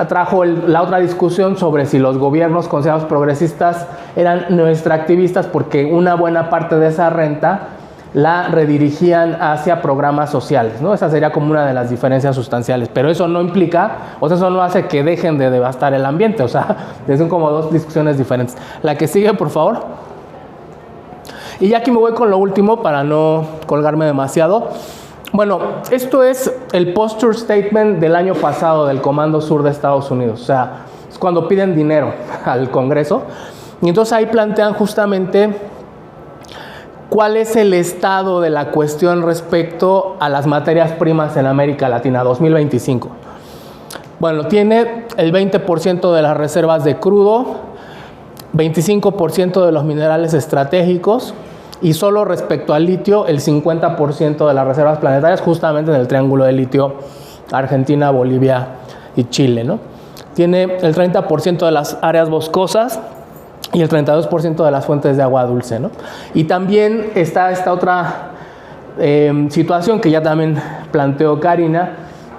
trajo la otra discusión sobre si los gobiernos considerados progresistas eran neoextractivistas, porque una buena parte de esa renta la redirigían hacia programas sociales, ¿no? Esa sería como una de las diferencias sustanciales, pero eso no implica, o sea, eso no hace que dejen de devastar el ambiente, o sea, son como dos discusiones diferentes. La que sigue, por favor. Y ya aquí me voy con lo último para no colgarme demasiado. Bueno, esto es el posture statement del año pasado del Comando Sur de Estados Unidos, o sea, es cuando piden dinero al Congreso, y entonces ahí plantean justamente cuál es el estado de la cuestión respecto a las materias primas en América Latina 2025. Bueno, tiene el 20% de las reservas de crudo, 25% de los minerales estratégicos, y solo respecto al litio, el 50% de las reservas planetarias, justamente en el triángulo de litio, Argentina, Bolivia y Chile, ¿no? Tiene el 30% de las áreas boscosas y el 32% de las fuentes de agua dulce, ¿no? Y también está esta otra situación que ya también planteó Karina,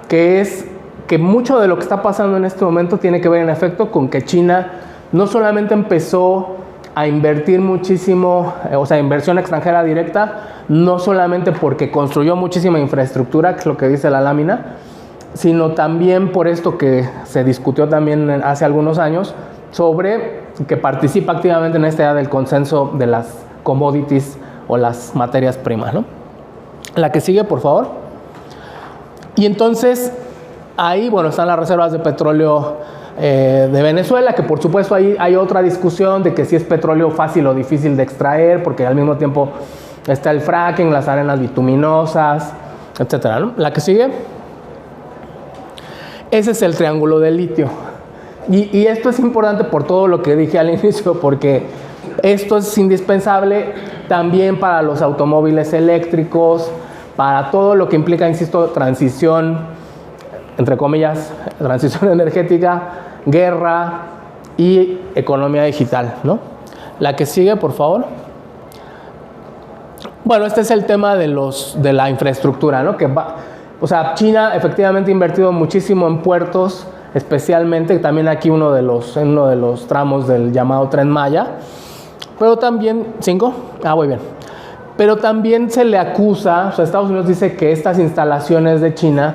que es que mucho de lo que está pasando en este momento tiene que ver en efecto con que China no solamente empezó a invertir muchísimo, o sea, inversión extranjera directa, no solamente porque construyó muchísima infraestructura, que es lo que dice la lámina, sino también por esto que se discutió también hace algunos años, sobre que participa activamente en esta idea del consenso de las commodities o las materias primas, ¿no? La que sigue, por favor. Y entonces, ahí, bueno, están las reservas de petróleo de Venezuela, que por supuesto ahí hay otra discusión de que si es petróleo fácil o difícil de extraer, porque al mismo tiempo está el fracking, las arenas bituminosas, etcétera, ¿no? La que sigue. Ese es el triángulo del litio. Y esto es importante por todo lo que dije al inicio, porque esto es indispensable también para los automóviles eléctricos, para todo lo que implica, insisto, transición, entre comillas, transición energética, guerra y economía digital, ¿no? La que sigue, por favor. Bueno, este es el tema de la infraestructura, ¿no? Que O sea, China efectivamente ha invertido muchísimo en puertos, especialmente también aquí en uno de los tramos del llamado Tren Maya, pero también, muy bien. Pero también se le acusa, o sea, Estados Unidos dice que estas instalaciones de China,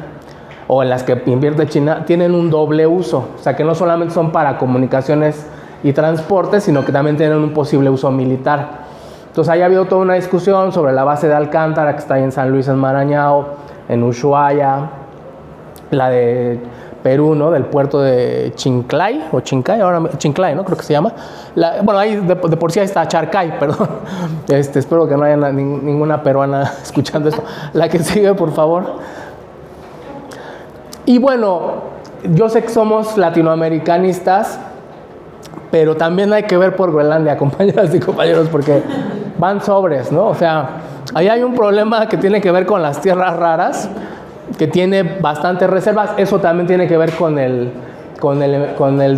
o en las que invierte China, tienen un doble uso, o sea, que no solamente son para comunicaciones y transporte, sino que también tienen un posible uso militar. Entonces, ahí ha habido toda una discusión sobre la base de Alcántara, que está ahí en San Luis, en Maranhão, en Ushuaia, la de Perú, ¿no? Del puerto de Chinclay, ¿no? Creo que se llama. Bueno, ahí de por sí ahí está Charcay, perdón. Espero que no haya ninguna peruana escuchando esto. La que sigue, por favor. Y bueno, yo sé que somos latinoamericanistas, pero también hay que ver por Groenlandia, compañeras y compañeros, porque van sobres, ¿no? O sea, ahí hay un problema que tiene que ver con las tierras raras, que tiene bastantes reservas. Eso también tiene que ver con el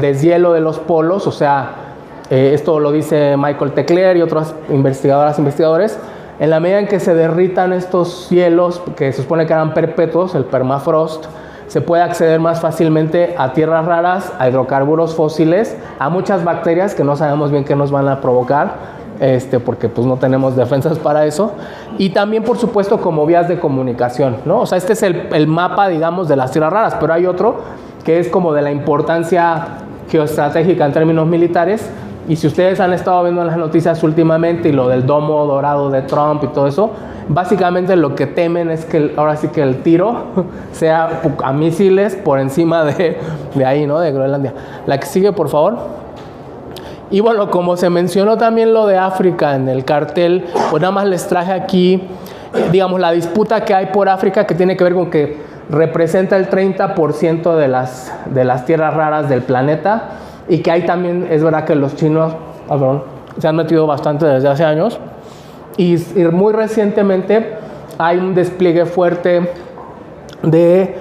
deshielo de los polos. O sea, esto lo dice Michael Tecler y otros investigadores. En la medida en que se derritan estos hielos, que se supone que eran perpetuos, el permafrost, se puede acceder más fácilmente a tierras raras, a hidrocarburos fósiles, a muchas bacterias que no sabemos bien qué nos van a provocar, porque pues no tenemos defensas para eso, y también por supuesto como vías de comunicación, ¿no? O sea, este es el mapa, digamos, de las tierras raras, pero hay otro que es como de la importancia geoestratégica en términos militares, y si ustedes han estado viendo las noticias últimamente y lo del domo dorado de Trump y todo eso, básicamente lo que temen es que ahora sí que el tiro sea a misiles por encima de ahí, ¿no? De Groenlandia. La que sigue, por favor. Y bueno, como se mencionó también lo de África en el cartel, pues nada más les traje aquí, digamos, la disputa que hay por África, que tiene que ver con que representa el 30% de las tierras raras del planeta, y que ahí también es verdad que los chinos se han metido bastante desde hace años, y muy recientemente hay un despliegue fuerte de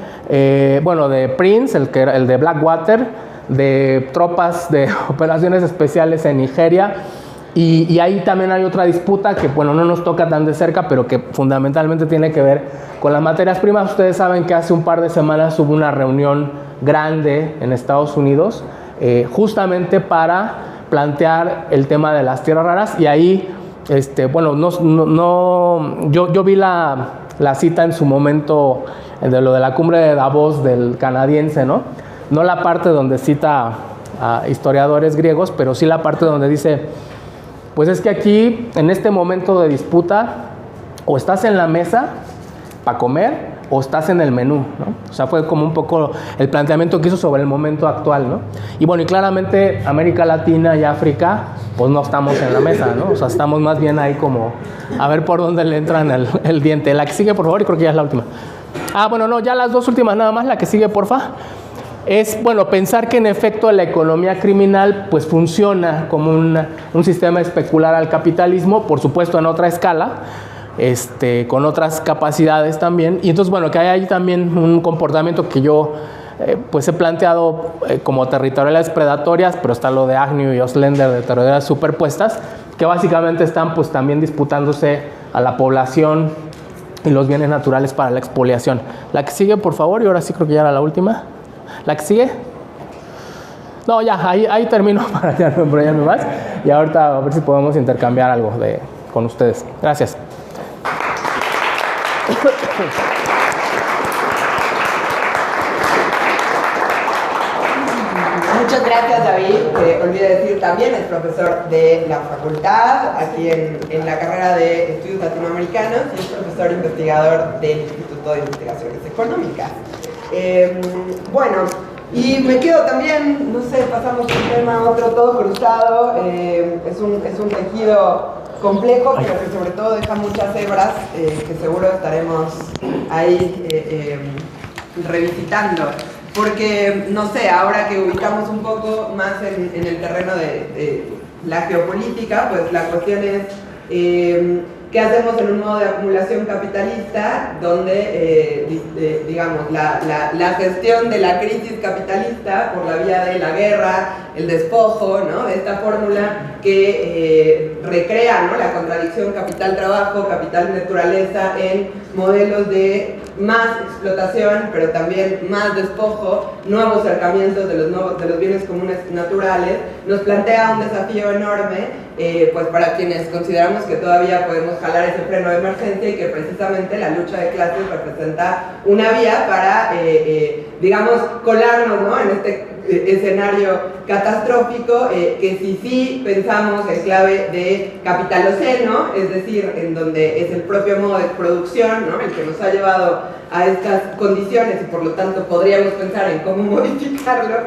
Prince, el de Blackwater, de tropas de operaciones especiales en Nigeria, y ahí también hay otra disputa que, bueno, no nos toca tan de cerca, pero que fundamentalmente tiene que ver con las materias primas. Ustedes saben que hace un par de semanas hubo una reunión grande en Estados Unidos, justamente para plantear el tema de las tierras raras, y ahí, yo vi la cita en su momento de lo de la cumbre de Davos del canadiense, ¿no? No la parte donde cita a historiadores griegos, pero sí la parte donde dice, pues es que aquí, en este momento de disputa, o estás en la mesa para comer, o estás en el menú, ¿no? O sea, fue como un poco el planteamiento que hizo sobre el momento actual, ¿no? Y bueno, y claramente América Latina y África, pues no estamos en la mesa, ¿no? O sea, estamos más bien ahí como a ver por dónde le entran el diente. La que sigue, por favor, y creo que ya es la última. Ya las dos últimas nada más, la que sigue, porfa. Es, bueno, pensar que en efecto la economía criminal pues funciona como un sistema de especular al capitalismo, por supuesto en otra escala, con otras capacidades también, y entonces, bueno, que hay ahí también un comportamiento que yo pues he planteado como territoriales predatorias, pero está lo de Agnew y Oslender de territoriales superpuestas, que básicamente están pues también disputándose a la población y los bienes naturales para la expoliación. La que sigue, por favor, y ahora sí creo que ya era la última. ¿La que sigue? No, ya, ahí termino para ya no embrollarme más. Y ahorita a ver si podemos intercambiar algo con ustedes. Gracias. Muchas gracias, David. Olvidé decir, también es profesor de la facultad, aquí en la carrera de Estudios Latinoamericanos, y es profesor investigador del Instituto de Investigaciones Económicas. Bueno, y me quedo también, no sé, pasamos de un tema a otro todo cruzado. Es un tejido complejo, pero que sobre todo deja muchas hebras que seguro estaremos ahí revisitando. Porque, no sé, ahora que ubicamos un poco más en el terreno de la geopolítica, pues la cuestión es ¿qué hacemos en un modo de acumulación capitalista donde, digamos, la gestión de la crisis capitalista por la vía de la guerra, el despojo, ¿no? Esta fórmula que recrea, ¿no?, la contradicción capital-trabajo, capital-naturaleza en modelos de más explotación, pero también más despojo, nuevos acercamientos de los bienes comunes naturales, nos plantea un desafío enorme, pues para quienes consideramos que todavía podemos jalar ese freno de emergencia y que precisamente la lucha de clases representa una vía para, digamos, colarnos, ¿no?, en este escenario catastrófico, que si sí pensamos en clave de capitaloceno, es decir, en donde es el propio modo de producción, ¿no?, el que nos ha llevado a estas condiciones y por lo tanto podríamos pensar en cómo modificarlo,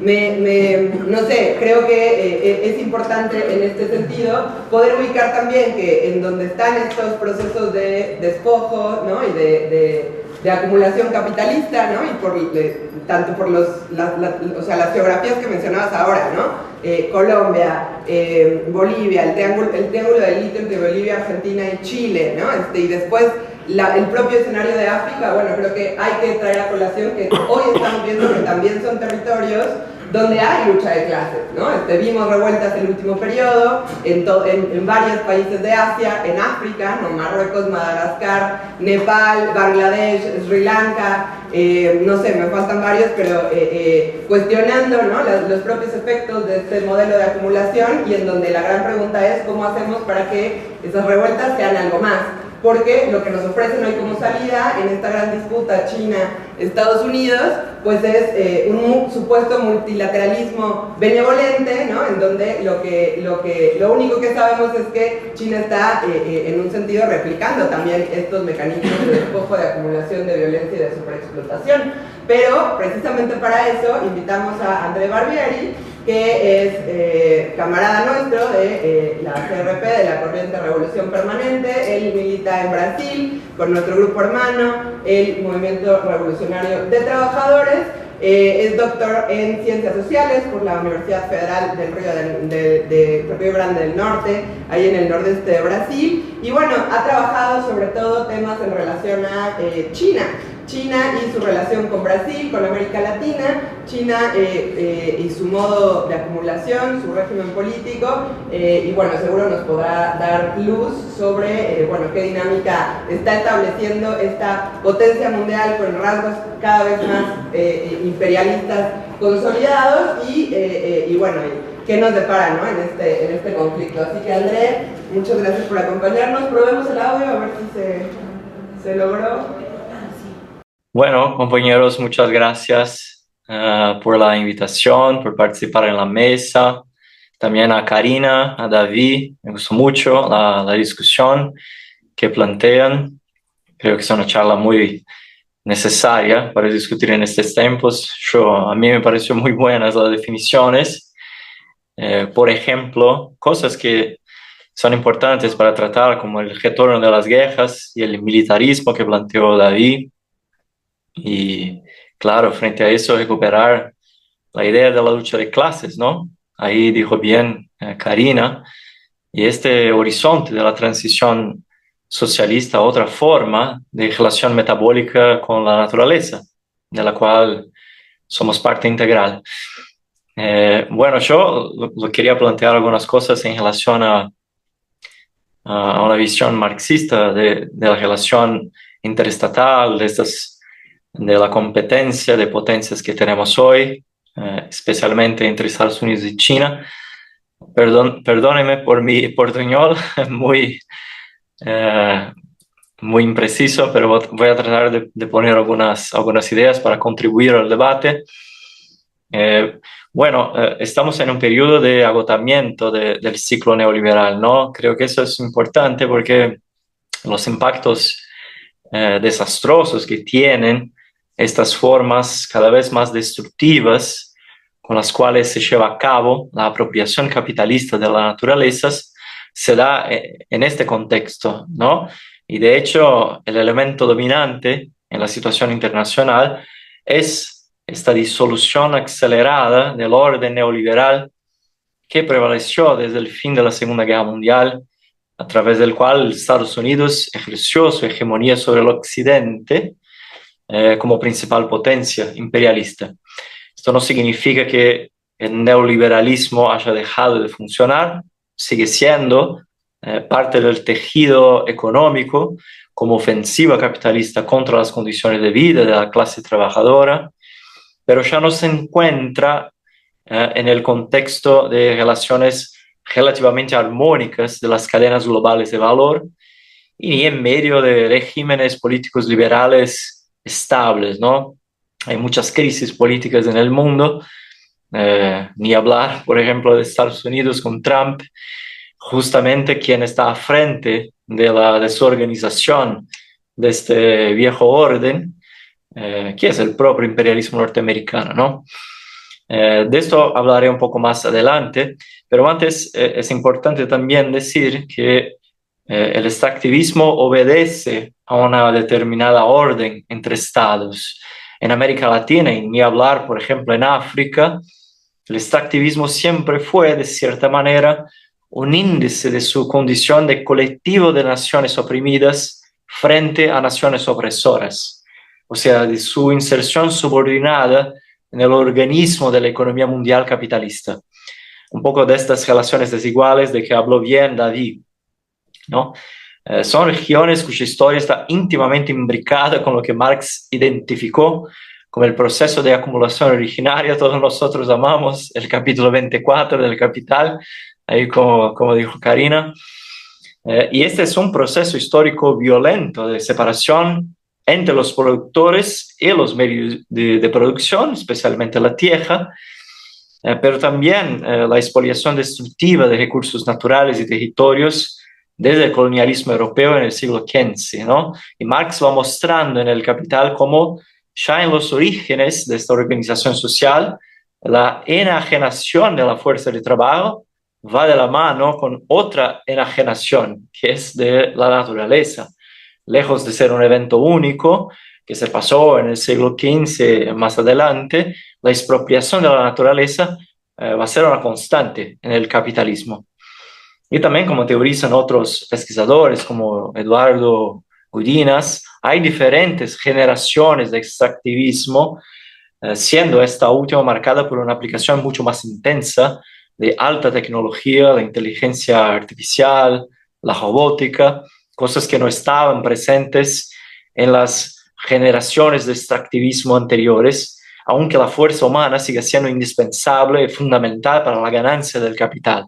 no sé, creo que es importante en este sentido poder ubicar también que en donde están estos procesos de despojo, ¿no?, y de acumulación capitalista, ¿no?, y tanto por las geografías que mencionabas ahora, ¿no?, Colombia, Bolivia, el triángulo del litio entre Bolivia, Argentina y Chile, ¿no?, y después el propio escenario de África. Bueno, creo que hay que traer a colación que hoy estamos viendo que también son territorios donde hay lucha de clases, ¿no? Vimos revueltas el último periodo en varios países de Asia, en África, ¿no?, Marruecos, Madagascar, Nepal, Bangladesh, Sri Lanka, no sé, me faltan varios, pero cuestionando, ¿no?, los propios efectos de este modelo de acumulación, y en donde la gran pregunta es cómo hacemos para que esas revueltas sean algo más. Porque lo que nos ofrecen hoy como salida en esta gran disputa China-Estados Unidos, pues es un supuesto multilateralismo benevolente, ¿no?, en donde lo único que sabemos es que China está en un sentido replicando también estos mecanismos de despojo, de acumulación, de violencia y de superexplotación. Pero precisamente para eso invitamos a André Barbieri, que es camarada nuestro de la CRP, de la Corriente Revolución Permanente. Él milita en Brasil con nuestro grupo hermano, el Movimiento Revolucionario de Trabajadores. Es doctor en Ciencias Sociales por la Universidad Federal del Río Grande del Norte, ahí en el nordeste de Brasil. Y bueno, ha trabajado sobre todo temas en relación a China y su relación con Brasil, con América Latina, China y su modo de acumulación, su régimen político, y bueno, seguro nos podrá dar luz sobre qué dinámica está estableciendo esta potencia mundial con rasgos cada vez más imperialistas consolidados y bueno, qué nos depara, ¿no?, en este conflicto. Así que André, muchas gracias por acompañarnos. Probemos el audio a ver si se logró. Bueno, compañeros, muchas gracias por la invitación, por participar en la mesa. También a Karina, a David, me gustó mucho la discusión que plantean. Creo que es una charla muy necesaria para discutir en estos tiempos. A mí me pareció muy buenas las definiciones. Por ejemplo, cosas que son importantes para tratar, como el retorno de las guerras y el militarismo que planteó David. Y claro, frente a eso, recuperar la idea de la lucha de clases, ¿no? Ahí dijo bien Karina, y este horizonte de la transición socialista, otra forma de relación metabólica con la naturaleza, de la cual somos parte integral. Bueno, yo quería plantear algunas cosas en relación a una visión marxista de la relación interestatal, de la competencia de potencias que tenemos hoy, especialmente entre Estados Unidos y China. Perdónenme por mi portuñol, muy impreciso, pero voy a tratar de poner algunas ideas para contribuir al debate. Estamos en un periodo de agotamiento del ciclo neoliberal, ¿no? Creo que eso es importante porque los impactos desastrosos que tienen estas formas cada vez más destructivas con las cuales se lleva a cabo la apropiación capitalista de la naturaleza se da en este contexto, ¿no? Y de hecho, el elemento dominante en la situación internacional es esta disolución acelerada del orden neoliberal que prevaleció desde el fin de la Segunda Guerra Mundial, a través del cual Estados Unidos ejerció su hegemonía sobre el Occidente como principal potencia imperialista. Esto no significa que el neoliberalismo haya dejado de funcionar, sigue siendo parte del tejido económico como ofensiva capitalista contra las condiciones de vida de la clase trabajadora, pero ya no se encuentra en el contexto de relaciones relativamente armónicas de las cadenas globales de valor y ni en medio de regímenes políticos liberales estables, ¿no? Hay muchas crisis políticas en el mundo, ni hablar, por ejemplo, de Estados Unidos con Trump, justamente quien está a frente de la desorganización de este viejo orden, que es el propio imperialismo norteamericano, ¿no? De esto hablaré un poco más adelante, pero antes es importante también decir que el extractivismo obedece a una determinada orden entre estados. En América Latina, y ni hablar, por ejemplo, en África, el extractivismo siempre fue, de cierta manera, un índice de su condición de colectivo de naciones oprimidas frente a naciones opresoras, o sea, de su inserción subordinada en el organismo de la economía mundial capitalista. Un poco de estas relaciones desiguales de que habló bien David, ¿no? Son regiones cuya historia está íntimamente imbricada con lo que Marx identificó como el proceso de acumulación originaria. Todos nosotros amamos el capítulo 24 del Capital, ahí como dijo Karina. Y este es un proceso histórico violento de separación entre los productores y los medios de producción, especialmente la tierra, pero también la expoliación destructiva de recursos naturales y territorios desde el colonialismo europeo en el siglo XV, ¿no? Y Marx va mostrando en el Capital cómo ya en los orígenes de esta organización social, la enajenación de la fuerza de trabajo va de la mano con otra enajenación, que es de la naturaleza. Lejos de ser un evento único que se pasó en el siglo XV más adelante, la expropiación de la naturaleza va a ser una constante en el capitalismo. Y también, como teorizan otros pesquisadores como Eduardo Udinas, hay diferentes generaciones de extractivismo, siendo esta última marcada por una aplicación mucho más intensa de alta tecnología, la inteligencia artificial, la robótica, cosas que no estaban presentes en las generaciones de extractivismo anteriores, aunque la fuerza humana sigue siendo indispensable y fundamental para la ganancia del capital.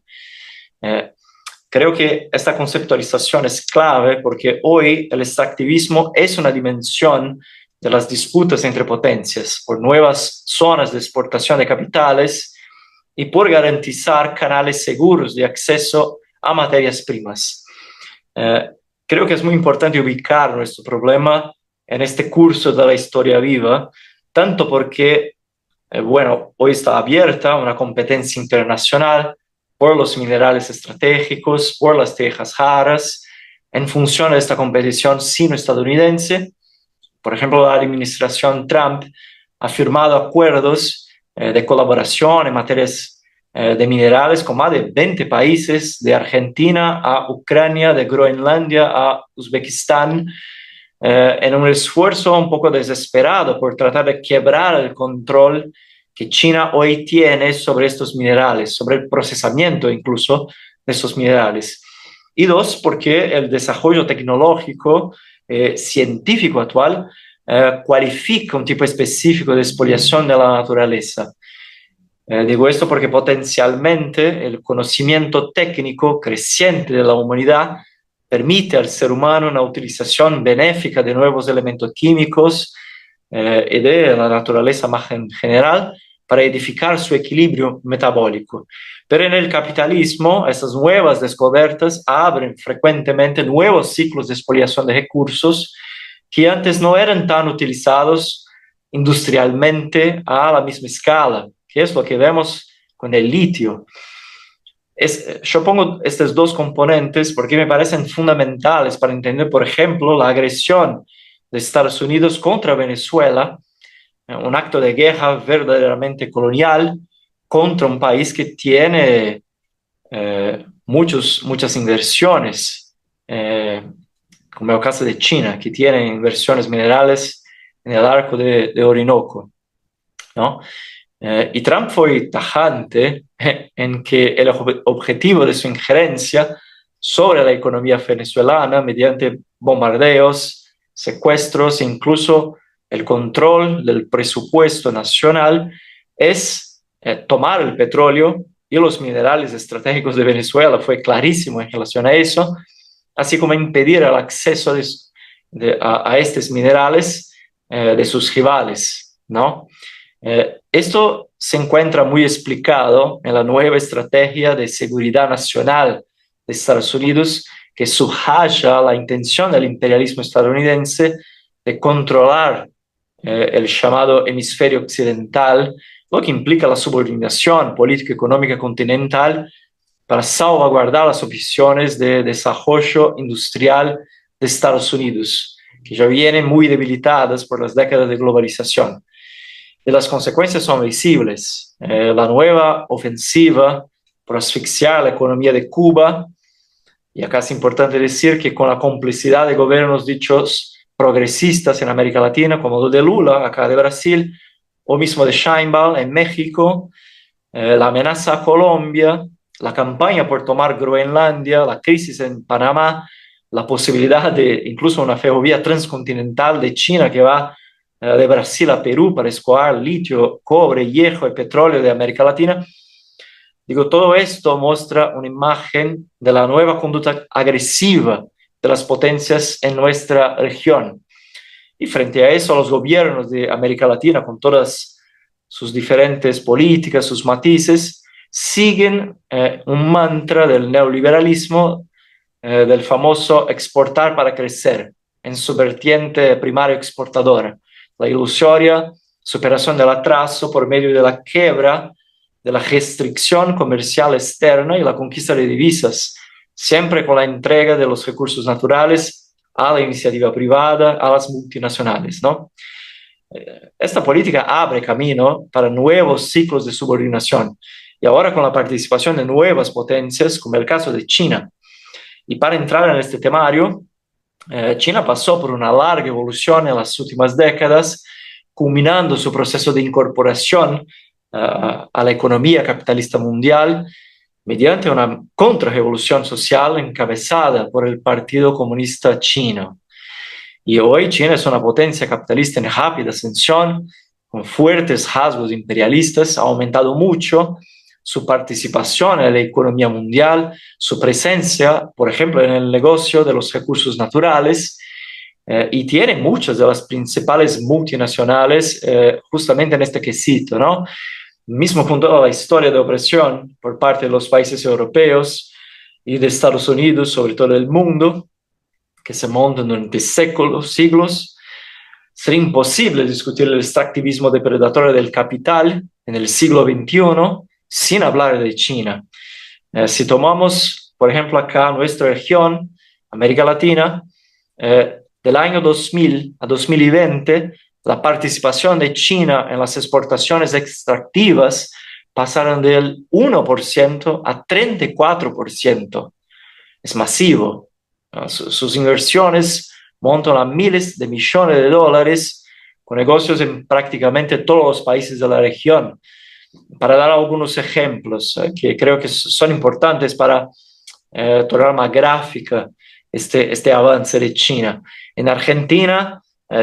Creo que esta conceptualización es clave porque hoy el extractivismo es una dimensión de las disputas entre potencias por nuevas zonas de exportación de capitales y por garantizar canales seguros de acceso a materias primas. Creo que es muy importante ubicar nuestro problema en este curso de la historia viva, tanto porque, hoy está abierta una competencia internacional por los minerales estratégicos, por las tierras raras, en función de esta competición sino-estadounidense. Por ejemplo, la administración Trump ha firmado acuerdos de colaboración en materias de minerales con más de 20 países, de Argentina a Ucrania, de Groenlandia a Uzbekistán, en un esfuerzo un poco desesperado por tratar de quebrar el control que China hoy tiene sobre estos minerales, sobre el procesamiento incluso de estos minerales. Y dos, porque el desarrollo tecnológico científico actual cualifica un tipo específico de expoliación de la naturaleza. Digo esto porque potencialmente el conocimiento técnico creciente de la humanidad permite al ser humano una utilización benéfica de nuevos elementos químicos y de la naturaleza más en general para edificar su equilibrio metabólico. Pero en el capitalismo, estas nuevas descubiertas abren frecuentemente nuevos ciclos de expoliación de recursos que antes no eran tan utilizados industrialmente a la misma escala, que es lo que vemos con el litio. Yo pongo estos dos componentes porque me parecen fundamentales para entender, por ejemplo, la agresión de Estados Unidos contra Venezuela, un acto de guerra verdaderamente colonial contra un país que tiene muchas inversiones, como el caso de China, que tiene inversiones minerales en el arco de Orinoco, ¿no? Y Trump fue tajante en que el objetivo de su injerencia sobre la economía venezolana mediante bombardeos, secuestros e incluso el control del presupuesto nacional es tomar el petróleo y los minerales estratégicos de Venezuela. Fue clarísimo en relación a eso, así como impedir el acceso a estos minerales de sus rivales, ¿no? Esto se encuentra muy explicado en la nueva estrategia de seguridad nacional de Estados Unidos, que subraya la intención del imperialismo estadounidense de controlar el llamado hemisferio occidental, lo que implica la subordinación política y económica continental para salvaguardar las opciones de desarrollo industrial de Estados Unidos, que ya vienen muy debilitadas por las décadas de globalización. Y las consecuencias son visibles. La nueva ofensiva por asfixiar la economía de Cuba, y acá es importante decir que con la complicidad de gobiernos dichos progresistas en América Latina, como el de Lula, acá de Brasil, o mismo de Sheinbaum en México, la amenaza a Colombia, la campaña por tomar Groenlandia, la crisis en Panamá, la posibilidad de incluso una ferrovía transcontinental de China que va de Brasil a Perú para escoar litio, cobre, hierro y petróleo de América Latina. Digo, todo esto muestra una imagen de la nueva conducta agresiva de las potencias en nuestra región. Y frente a eso, los gobiernos de América Latina, con todas sus diferentes políticas, sus matices, siguen un mantra del neoliberalismo, del famoso exportar para crecer, en su vertiente primaria exportadora. La ilusoria superación del atraso por medio de la quiebra, de la restricción comercial externa y la conquista de divisas, siempre con la entrega de los recursos naturales a la iniciativa privada, a las multinacionales, ¿no? Esta política abre camino para nuevos ciclos de subordinación y ahora con la participación de nuevas potencias, como el caso de China. Y para entrar en este temario, China pasó por una larga evolución en las últimas décadas, culminando su proceso de incorporación a la economía capitalista mundial mediante una contrarrevolución social encabezada por el Partido Comunista Chino. Y hoy China es una potencia capitalista en rápida ascensión, con fuertes rasgos imperialistas, ha aumentado mucho su participación en la economía mundial, su presencia, por ejemplo, en el negocio de los recursos naturales, y tiene muchas de las principales multinacionales justamente en este quesito, ¿no? Mismo con toda la historia de opresión por parte de los países europeos y de Estados Unidos, sobre todo el mundo, que se montan durante siglos, sería imposible discutir el extractivismo depredador del capital en el siglo XXI sin hablar de China. Si tomamos, por ejemplo, acá nuestra región, América Latina, del año 2000 a 2020, la participación de China en las exportaciones extractivas pasaron del 1% a 34%. Es masivo. Sus inversiones montan a miles de millones de dólares con negocios en prácticamente todos los países de la región. Para dar algunos ejemplos que creo que son importantes para tornar más gráfica este avance de China. En Argentina,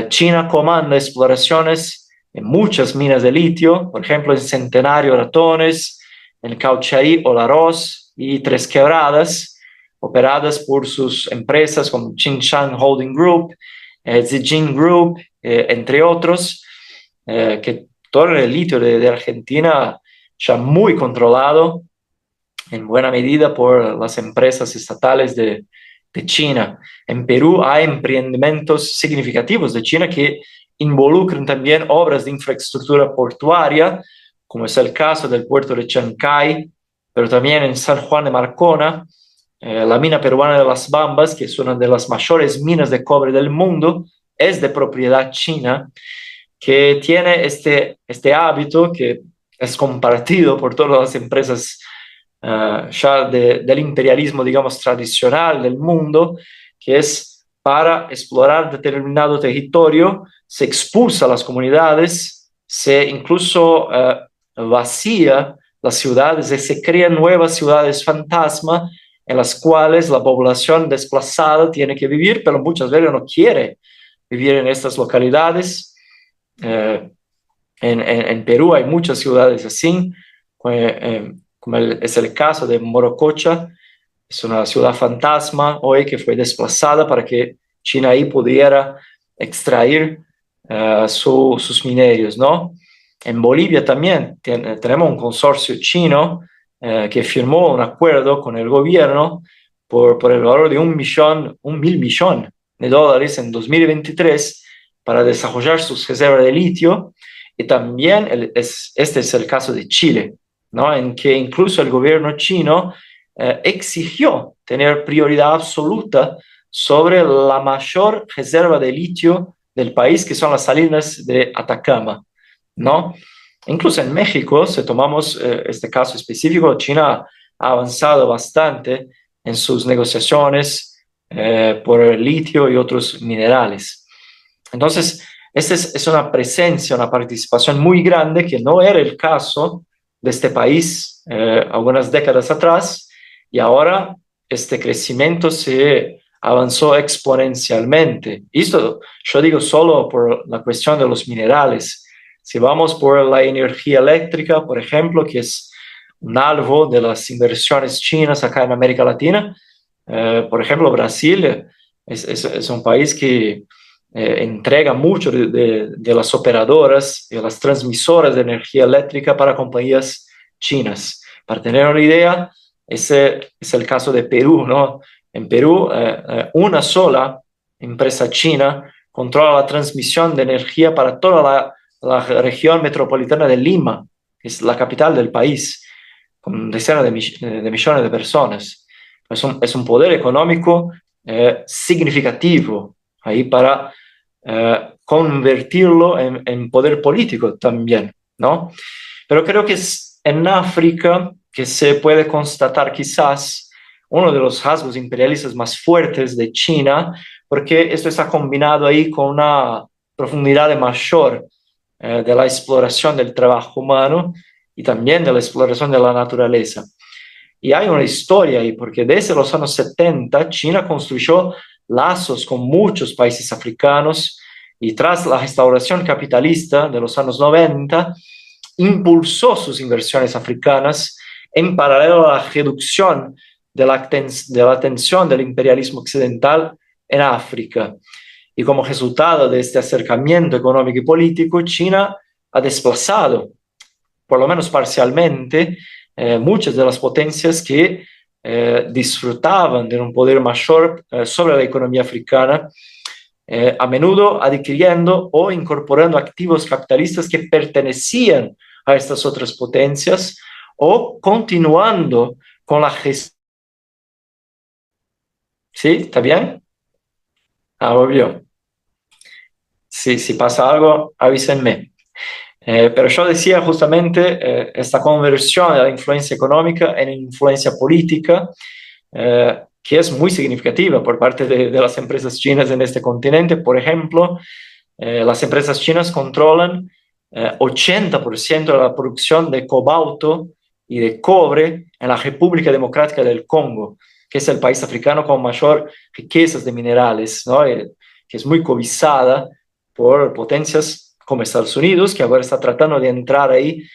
China comanda exploraciones en muchas minas de litio, por ejemplo en Centenario Ratones, en Cauchaí, Olaroz y Tres Quebradas, operadas por sus empresas como Tsingshan Holding Group, Zijin Group, entre otros, que todo el litio de Argentina ya muy controlado en buena medida por las empresas estatales de China. En Perú hay emprendimientos significativos de China que involucran también obras de infraestructura portuaria, como es el caso del puerto de Chancay, pero también en San Juan de Marcona, la mina peruana de Las Bambas, que es una de las mayores minas de cobre del mundo, es de propiedad china, que tiene este hábito que es compartido por todas las empresas ya del imperialismo, digamos, tradicional del mundo, que es para explorar determinado territorio, se expulsa a las comunidades, se incluso vacía las ciudades y se crean nuevas ciudades fantasma en las cuales la población desplazada tiene que vivir, pero muchas veces no quiere vivir en estas localidades. En Perú hay muchas ciudades así, como es el caso de Morococha. Es una ciudad fantasma hoy que fue desplazada para que China ahí pudiera extraer sus minerios, ¿no? En Bolivia también tenemos un consorcio chino que firmó un acuerdo con el gobierno por el valor de $1.000.000.000 en 2023 para desarrollar sus reservas de litio. Y también este es el caso de Chile, ¿no? En que incluso el gobierno chino exigió tener prioridad absoluta sobre la mayor reserva de litio del país, que son las salinas de Atacama, ¿no? Incluso en México, si tomamos este caso específico, China ha avanzado bastante en sus negociaciones por el litio y otros minerales. Entonces, esta es una presencia, una participación muy grande que no era el caso de este país algunas décadas atrás, y ahora este crecimiento se avanzó exponencialmente. Esto yo digo solo por la cuestión de los minerales. Si vamos por la energía eléctrica, por ejemplo, que es un algo de las inversiones chinas acá en América Latina, por ejemplo, Brasil es un país que entrega mucho de las operadoras y las transmisoras de energía eléctrica para compañías chinas. Para tener una idea, ese es el caso de Perú, ¿no? En Perú, una sola empresa china controla la transmisión de energía para toda la región metropolitana de Lima, que es la capital del país, con decenas de millones de personas. Es un poder económico significativo ahí para convertirlo en poder político también, ¿no? Pero creo que es en África que se puede constatar quizás uno de los rasgos imperialistas más fuertes de China, porque esto está combinado ahí con una profundidad mayor de la exploración del trabajo humano y también de la exploración de la naturaleza. Y hay una historia ahí, porque desde los años 70 China construyó lazos con muchos países africanos, y tras la restauración capitalista de los años 90, impulsó sus inversiones africanas en paralelo a la reducción de la tensión del imperialismo occidental en África. Y como resultado de este acercamiento económico y político, China ha desplazado, por lo menos parcialmente, muchas de las potencias que disfrutaban de un poder mayor sobre la economía africana, a menudo adquiriendo o incorporando activos capitalistas que pertenecían a estas otras potencias o continuando con la gestión. ¿Sí? ¿Está bien? Obvio. Sí, si pasa algo, avísenme. Pero yo decía justamente esta conversión de la influencia económica en influencia política, que es muy significativa por parte de las empresas chinas en este continente. Por ejemplo, las empresas chinas controlan 80% de la producción de cobalto y de cobre en la República Democrática del Congo, que es el país africano con mayor riquezas de minerales, ¿no? Que es muy codiciada por potencias como Estados Unidos, que ahora está tratando de entrar ahí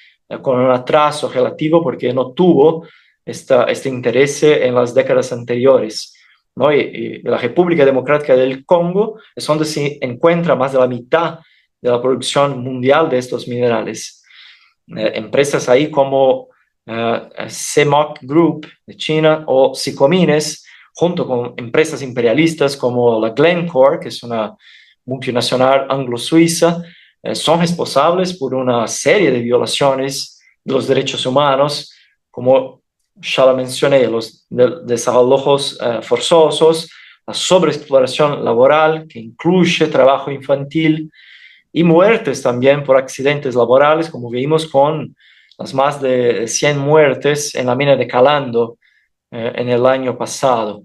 con un atraso relativo porque no tuvo este interés en las décadas anteriores, ¿no? Y la República Democrática del Congo es donde se encuentra más de la mitad de la producción mundial de estos minerales. Empresas ahí como CMOC Group de China o Sicomines, junto con empresas imperialistas como la Glencore, que es una multinacional anglo-suiza, son responsables por una serie de violaciones de los derechos humanos, como ya lo mencioné, los desalojos forzosos, la sobreexploración laboral, que incluye trabajo infantil, y muertes también por accidentes laborales, como vimos con las más de 100 muertes en la mina de Calando en el año pasado.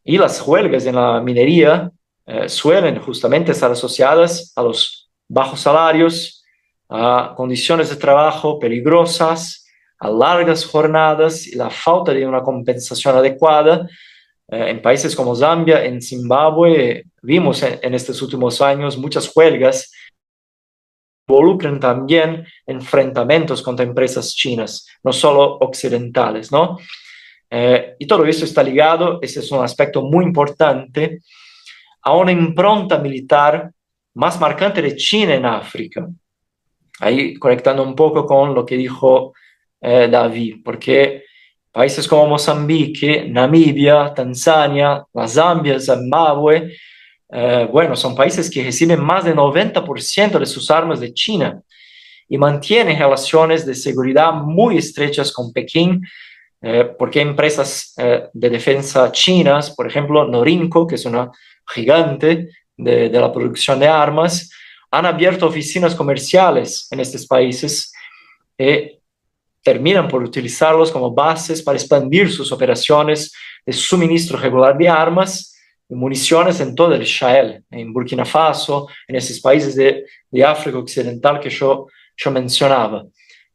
Y las huelgas en la minería suelen justamente estar asociadas a los bajos salarios, a condiciones de trabajo peligrosas, a largas jornadas y la falta de una compensación adecuada. En países como Zambia, en Zimbabue, vimos en estos últimos años muchas huelgas que involucran también enfrentamientos contra empresas chinas, no solo occidentales, ¿no? Y todo esto está ligado, ese es un aspecto muy importante, a una impronta militar más marcante de China en África. Ahí conectando un poco con lo que dijo David, porque países como Mozambique, Namibia, Tanzania, la Zambia, Zimbabue, bueno, son países que reciben más del 90% de sus armas de China y mantienen relaciones de seguridad muy estrechas con Pekín, porque empresas de defensa chinas, por ejemplo, Norinco, que es una gigante de la producción de armas, han abierto oficinas comerciales en estos países y terminan por utilizarlos como bases para expandir sus operaciones de suministro regular de armas y municiones en todo el Sahel, en Burkina Faso, en esos países de África Occidental que yo mencionaba,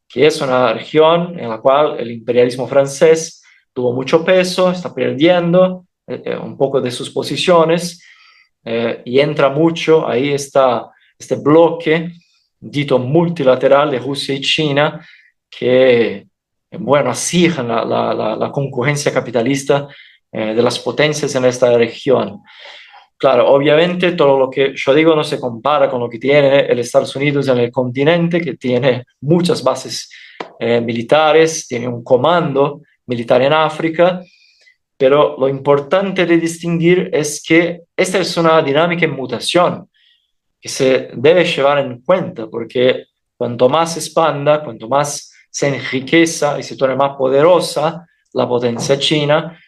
que es una región en la cual el imperialismo francés tuvo mucho peso, está perdiendo un poco de sus posiciones, y entra mucho ahí este bloque dito multilateral de Rusia y China que, bueno, asijan la concurrencia capitalista de las potencias en esta región. Claro, obviamente todo lo que yo digo no se compara con lo que tiene el Estados Unidos en el continente, que tiene muchas bases militares, tiene un comando militar en África, pero lo importante de distinguir es que esta es una dinámica en mutación que se debe llevar en cuenta, porque cuanto más se expanda, cuanto más se enriqueza y se torne más poderosa la potencia china,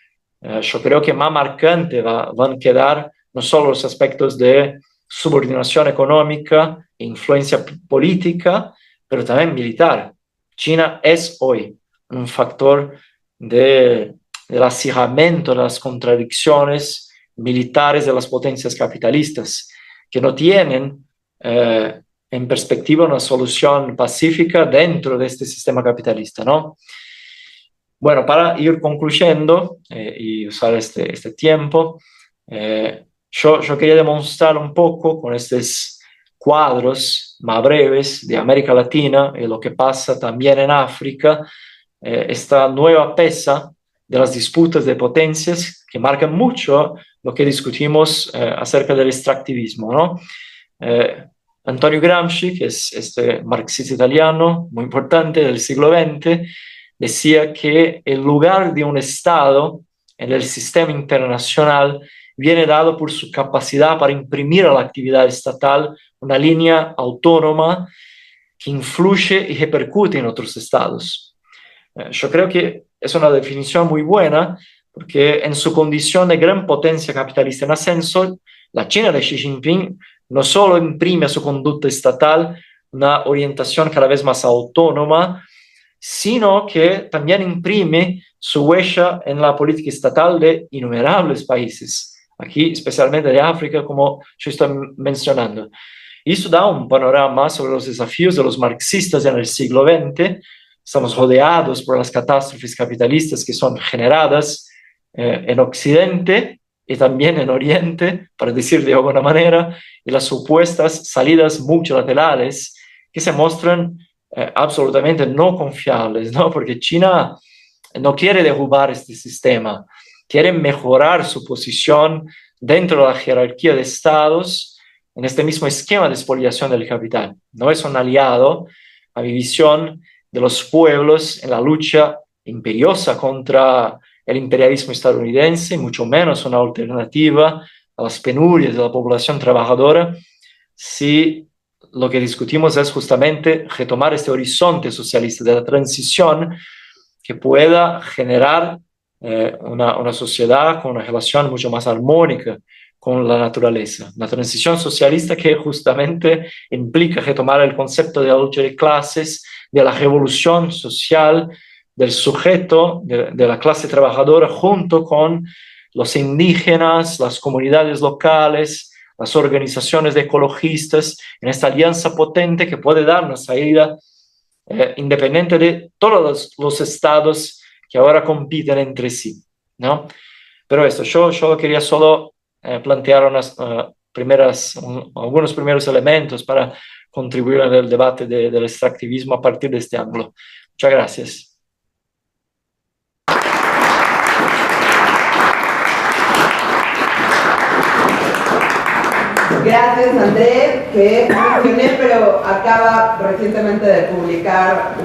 yo creo que más marcante van a quedar no solo los aspectos de subordinación económica e influencia política, pero también militar. China es hoy un factor del acirramiento de las contradicciones militares de las potencias capitalistas, que no tienen en perspectiva una solución pacífica dentro de este sistema capitalista, ¿no? Bueno, para ir concluyendo y usar este tiempo, yo quería demostrar un poco con estos cuadros más breves de América Latina y lo que pasa también en África, esta nueva pesa de las disputas de potencias que marcan mucho lo que discutimos acerca del extractivismo, ¿no? Antonio Gramsci, que es este marxista italiano muy importante del siglo XX, decía que el lugar de un Estado en el sistema internacional viene dado por su capacidad para imprimir a la actividad estatal una línea autónoma que influye y repercute en otros estados. Yo creo que es una definición muy buena porque en su condición de gran potencia capitalista en ascenso, la China de Xi Jinping no solo imprime a su conducta estatal una orientación cada vez más autónoma, sino que también imprime su huella en la política estatal de innumerables países, aquí especialmente de África, como yo estoy mencionando. Y eso da un panorama sobre los desafíos de los marxistas en el siglo XX. Estamos rodeados por las catástrofes capitalistas que son generadas en Occidente y también en Oriente, para decir de alguna manera, y las supuestas salidas multilaterales que se muestran absolutamente no confiables, ¿no? Porque China no quiere derrubar este sistema, quiere mejorar su posición dentro de la jerarquía de estados en este mismo esquema de expoliación del capital. No es un aliado a mi visión de los pueblos en la lucha imperiosa contra el imperialismo estadounidense, mucho menos una alternativa a las penurias de la población trabajadora, si lo que discutimos es justamente retomar este horizonte socialista de la transición que pueda generar una sociedad con una relación mucho más armónica con la naturaleza. La transición socialista que justamente implica retomar el concepto de la lucha de clases, de la revolución social, del sujeto, de la clase trabajadora, junto con los indígenas, las comunidades locales, las organizaciones de ecologistas en esta alianza potente que puede dar una salida independiente de todos los estados que ahora compiten entre sí, ¿no? Pero esto, yo quería solo plantear algunos primeros elementos para contribuir en el debate del extractivismo a partir de este ángulo. Muchas gracias. Gracias, Andrés, que mencioné, pero acaba recientemente de publicar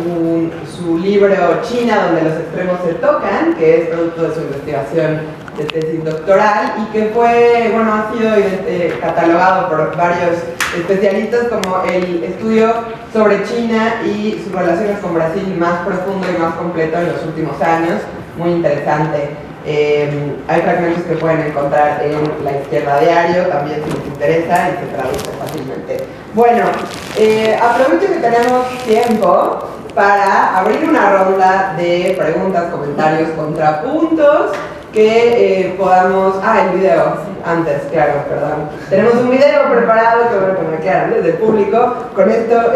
su libro China, donde los extremos se tocan, que es producto de su investigación de tesis doctoral y que fue, bueno, ha sido catalogado por varios especialistas como el estudio sobre China y sus relaciones con Brasil más profundo y más completo en los últimos años. Muy interesante. Hay fragmentos que pueden encontrar en La Izquierda Diario, también si les interesa, y se traduce fácilmente. Bueno, aprovecho que tenemos tiempo para abrir una ronda de preguntas, comentarios, contrapuntos, que podamos... el video, antes, claro, perdón. Tenemos un video preparado, que bueno que me quedan desde el público. Con esto,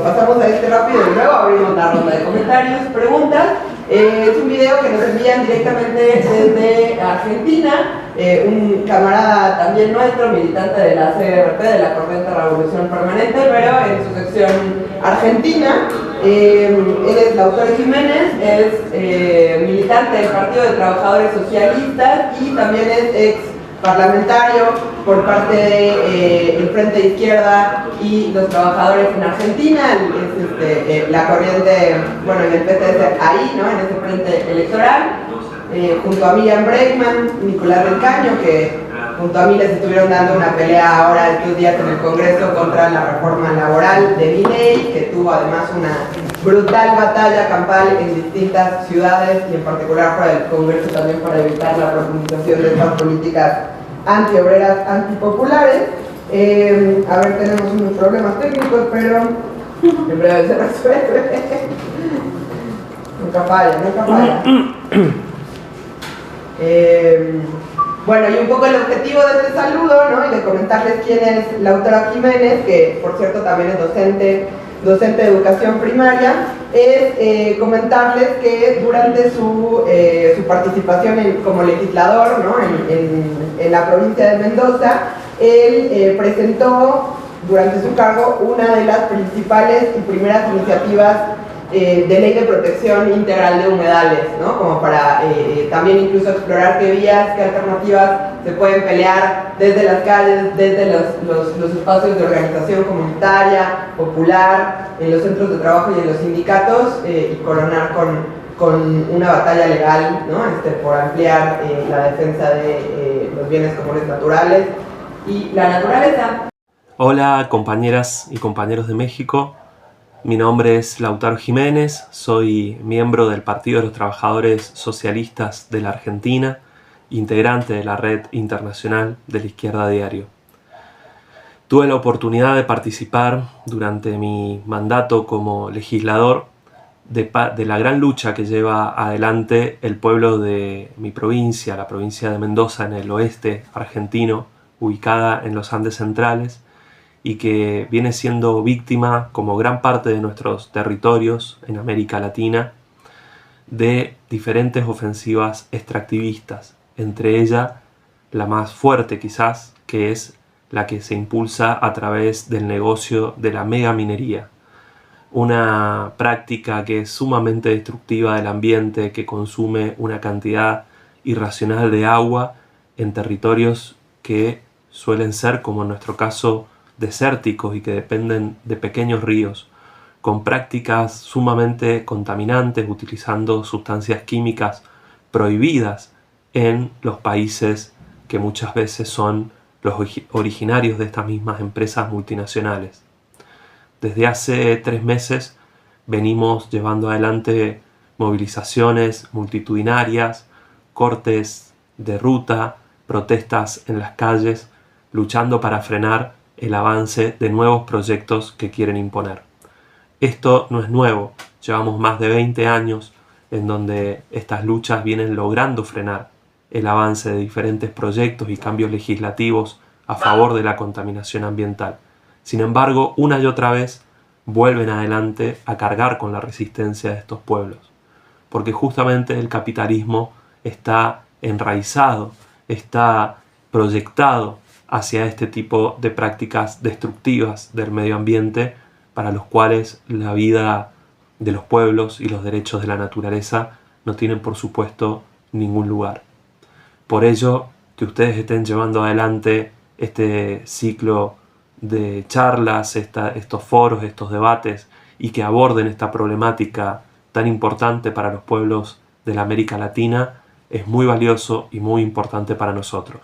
pasamos a este rápido y luego abrimos la ronda de comentarios, preguntas. Es un video que nos envían directamente desde Argentina, un camarada también nuestro, militante de la CRP, de la Corriente Revolución Permanente, pero en su sección argentina. Él es Lautaro Jiménez, es militante del Partido de Trabajadores Socialistas y también es ex parlamentario por parte del Frente de Izquierda y los Trabajadores en Argentina. Es la corriente, bueno, en el PTS ahí, ¿no? En ese frente electoral, junto a Miriam Bregman, Nicolás del Caño, que junto a mí les estuvieron dando una pelea ahora estos días en el Congreso contra la reforma laboral de Milei, que tuvo además una brutal batalla campal en distintas ciudades y en particular para el Congreso también para evitar la profundización de estas políticas antiobreras, antipopulares. A ver, tenemos unos problemas técnicos, pero en breve se resuelve. Nunca falla, nunca falla. Bueno, y un poco el objetivo de este saludo, ¿no? Y de comentarles quién es Lautaro Jiménez, que por cierto también es docente de educación primaria, es comentarles que durante su participación como legislador, ¿no? en la provincia de Mendoza, él presentó durante su cargo una de las principales y primeras iniciativas de ley de protección integral de humedales, ¿no? Como para también incluso explorar qué vías, qué alternativas se pueden pelear desde las calles, desde los espacios de organización comunitaria, popular, en los centros de trabajo y en los sindicatos, y coronar con una batalla legal, ¿no? Por ampliar la defensa de los bienes comunes naturales y la naturaleza. Hola compañeras y compañeros de México. Mi nombre es Lautaro Jiménez, soy miembro del Partido de los Trabajadores Socialistas de la Argentina, integrante de la Red Internacional de la Izquierda Diario. Tuve la oportunidad de participar durante mi mandato como legislador de la gran lucha que lleva adelante el pueblo de mi provincia, la provincia de Mendoza, en el oeste argentino, ubicada en los Andes centrales, y que viene siendo víctima, como gran parte de nuestros territorios en América Latina, de diferentes ofensivas extractivistas, entre ellas la más fuerte quizás, que es la que se impulsa a través del negocio de la megaminería, una práctica que es sumamente destructiva del ambiente, que consume una cantidad irracional de agua en territorios que suelen ser, como en nuestro caso, desérticos y que dependen de pequeños ríos, con prácticas sumamente contaminantes, utilizando sustancias químicas prohibidas en los países que muchas veces son los originarios de estas mismas empresas multinacionales. Desde hace 3 meses venimos llevando adelante movilizaciones multitudinarias, cortes de ruta, protestas en las calles, luchando para frenar el avance de nuevos proyectos que quieren imponer. Esto no es nuevo, llevamos más de 20 años en donde estas luchas vienen logrando frenar el avance de diferentes proyectos y cambios legislativos a favor de la contaminación ambiental. Sin embargo, una y otra vez vuelven adelante a cargar con la resistencia de estos pueblos, porque justamente el capitalismo está enraizado, está proyectado hacia este tipo de prácticas destructivas del medio ambiente, para los cuales la vida de los pueblos y los derechos de la naturaleza no tienen, por supuesto, ningún lugar. Por ello, que ustedes estén llevando adelante este ciclo de charlas, estos foros, estos debates, y que aborden esta problemática tan importante para los pueblos de la América Latina, es muy valioso y muy importante para nosotros.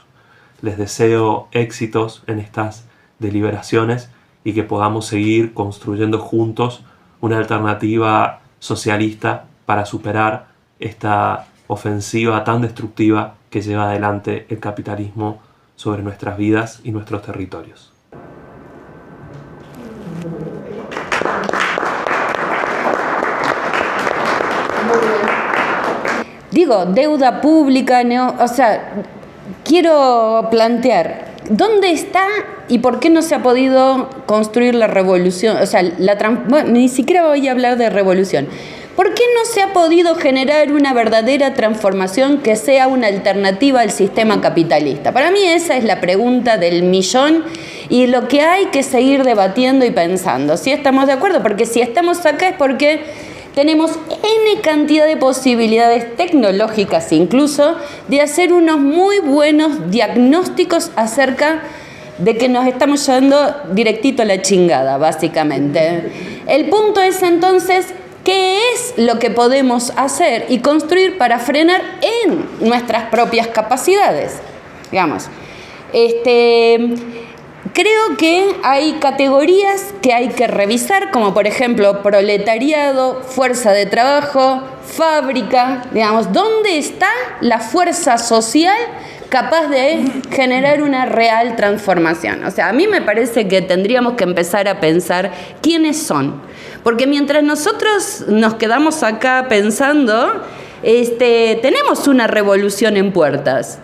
Les deseo éxitos en estas deliberaciones y que podamos seguir construyendo juntos una alternativa socialista para superar esta ofensiva tan destructiva que lleva adelante el capitalismo sobre nuestras vidas y nuestros territorios. Digo, deuda pública, o sea, quiero plantear, ¿dónde está y por qué no se ha podido construir la revolución? O sea, bueno, ni siquiera voy a hablar de revolución. ¿Por qué no se ha podido generar una verdadera transformación que sea una alternativa al sistema capitalista? Para mí esa es la pregunta del millón y lo que hay que seguir debatiendo y pensando. ¿Sí estamos de acuerdo? Porque si estamos acá es porque tenemos N cantidad de posibilidades tecnológicas incluso de hacer unos muy buenos diagnósticos acerca de que nos estamos llevando directito a la chingada, básicamente. El punto es entonces, ¿qué es lo que podemos hacer y construir para frenar en nuestras propias capacidades? Digamos, creo que hay categorías que hay que revisar, como por ejemplo proletariado, fuerza de trabajo, fábrica, digamos, ¿dónde está la fuerza social capaz de generar una real transformación? O sea, a mí me parece que tendríamos que empezar a pensar quiénes son, porque mientras nosotros nos quedamos acá pensando, tenemos una revolución en puertas.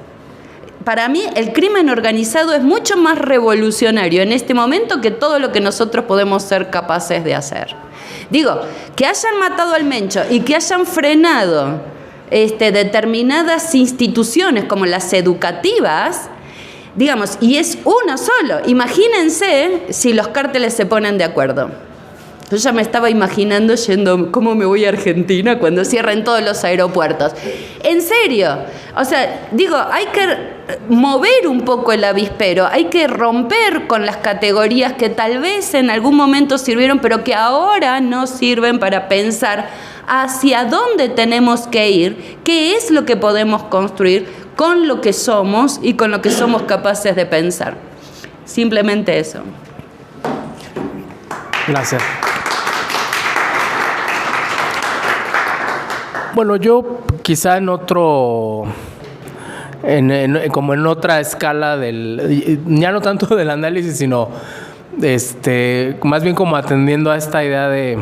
Para mí, el crimen organizado es mucho más revolucionario en este momento que todo lo que nosotros podemos ser capaces de hacer. Digo, que hayan matado al Mencho y que hayan frenado determinadas instituciones como las educativas, digamos, y es uno solo. Imagínense si los cárteles se ponen de acuerdo. Yo ya me estaba imaginando yendo, ¿cómo me voy a Argentina cuando cierren todos los aeropuertos? En serio, o sea, digo, hay que mover un poco el avispero, hay que romper con las categorías que tal vez en algún momento sirvieron, pero que ahora no sirven para pensar hacia dónde tenemos que ir, qué es lo que podemos construir con lo que somos y con lo que somos capaces de pensar. Simplemente eso. Gracias. Bueno, yo quizá en otro, como en otra escala ya no tanto del análisis, sino más bien como atendiendo a esta idea de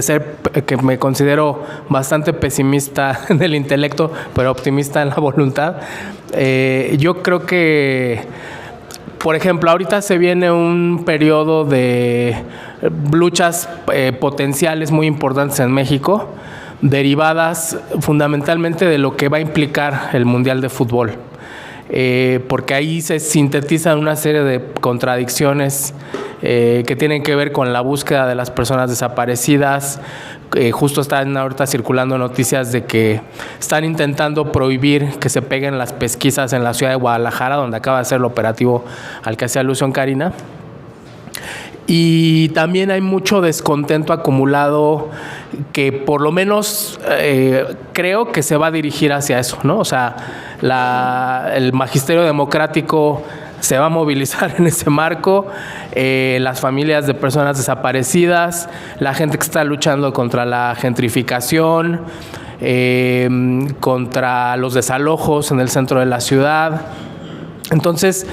ser, que me considero bastante pesimista del intelecto, pero optimista en la voluntad. Yo creo que, por ejemplo, ahorita se viene un periodo de luchas potenciales muy importantes en México, derivadas fundamentalmente de lo que va a implicar el Mundial de Fútbol, porque ahí se sintetizan una serie de contradicciones que tienen que ver con la búsqueda de las personas desaparecidas. Justo están ahorita circulando noticias de que están intentando prohibir que se peguen las pesquisas en la ciudad de Guadalajara, donde acaba de ser el operativo al que hacía alusión Karina. Y también hay mucho descontento acumulado que por lo menos creo que se va a dirigir hacia eso, ¿no? O sea, el magisterio democrático se va a movilizar en ese marco, las familias de personas desaparecidas, la gente que está luchando contra la gentrificación, contra los desalojos en el centro de la ciudad. Entonces,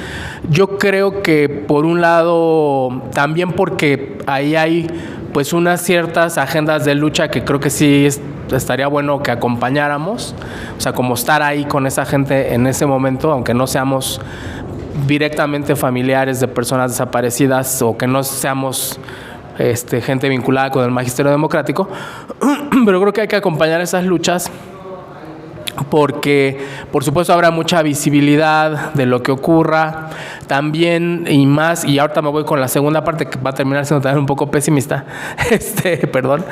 yo creo que por un lado, también porque ahí hay pues unas ciertas agendas de lucha que creo que sí estaría bueno que acompañáramos, o sea, como estar ahí con esa gente en ese momento, aunque no seamos directamente familiares de personas desaparecidas o que no seamos gente vinculada con el magisterio democrático, pero creo que hay que acompañar esas luchas porque, por supuesto, habrá mucha visibilidad de lo que ocurra también y más, y ahorita me voy con la segunda parte que va a terminar siendo también un poco pesimista, perdón,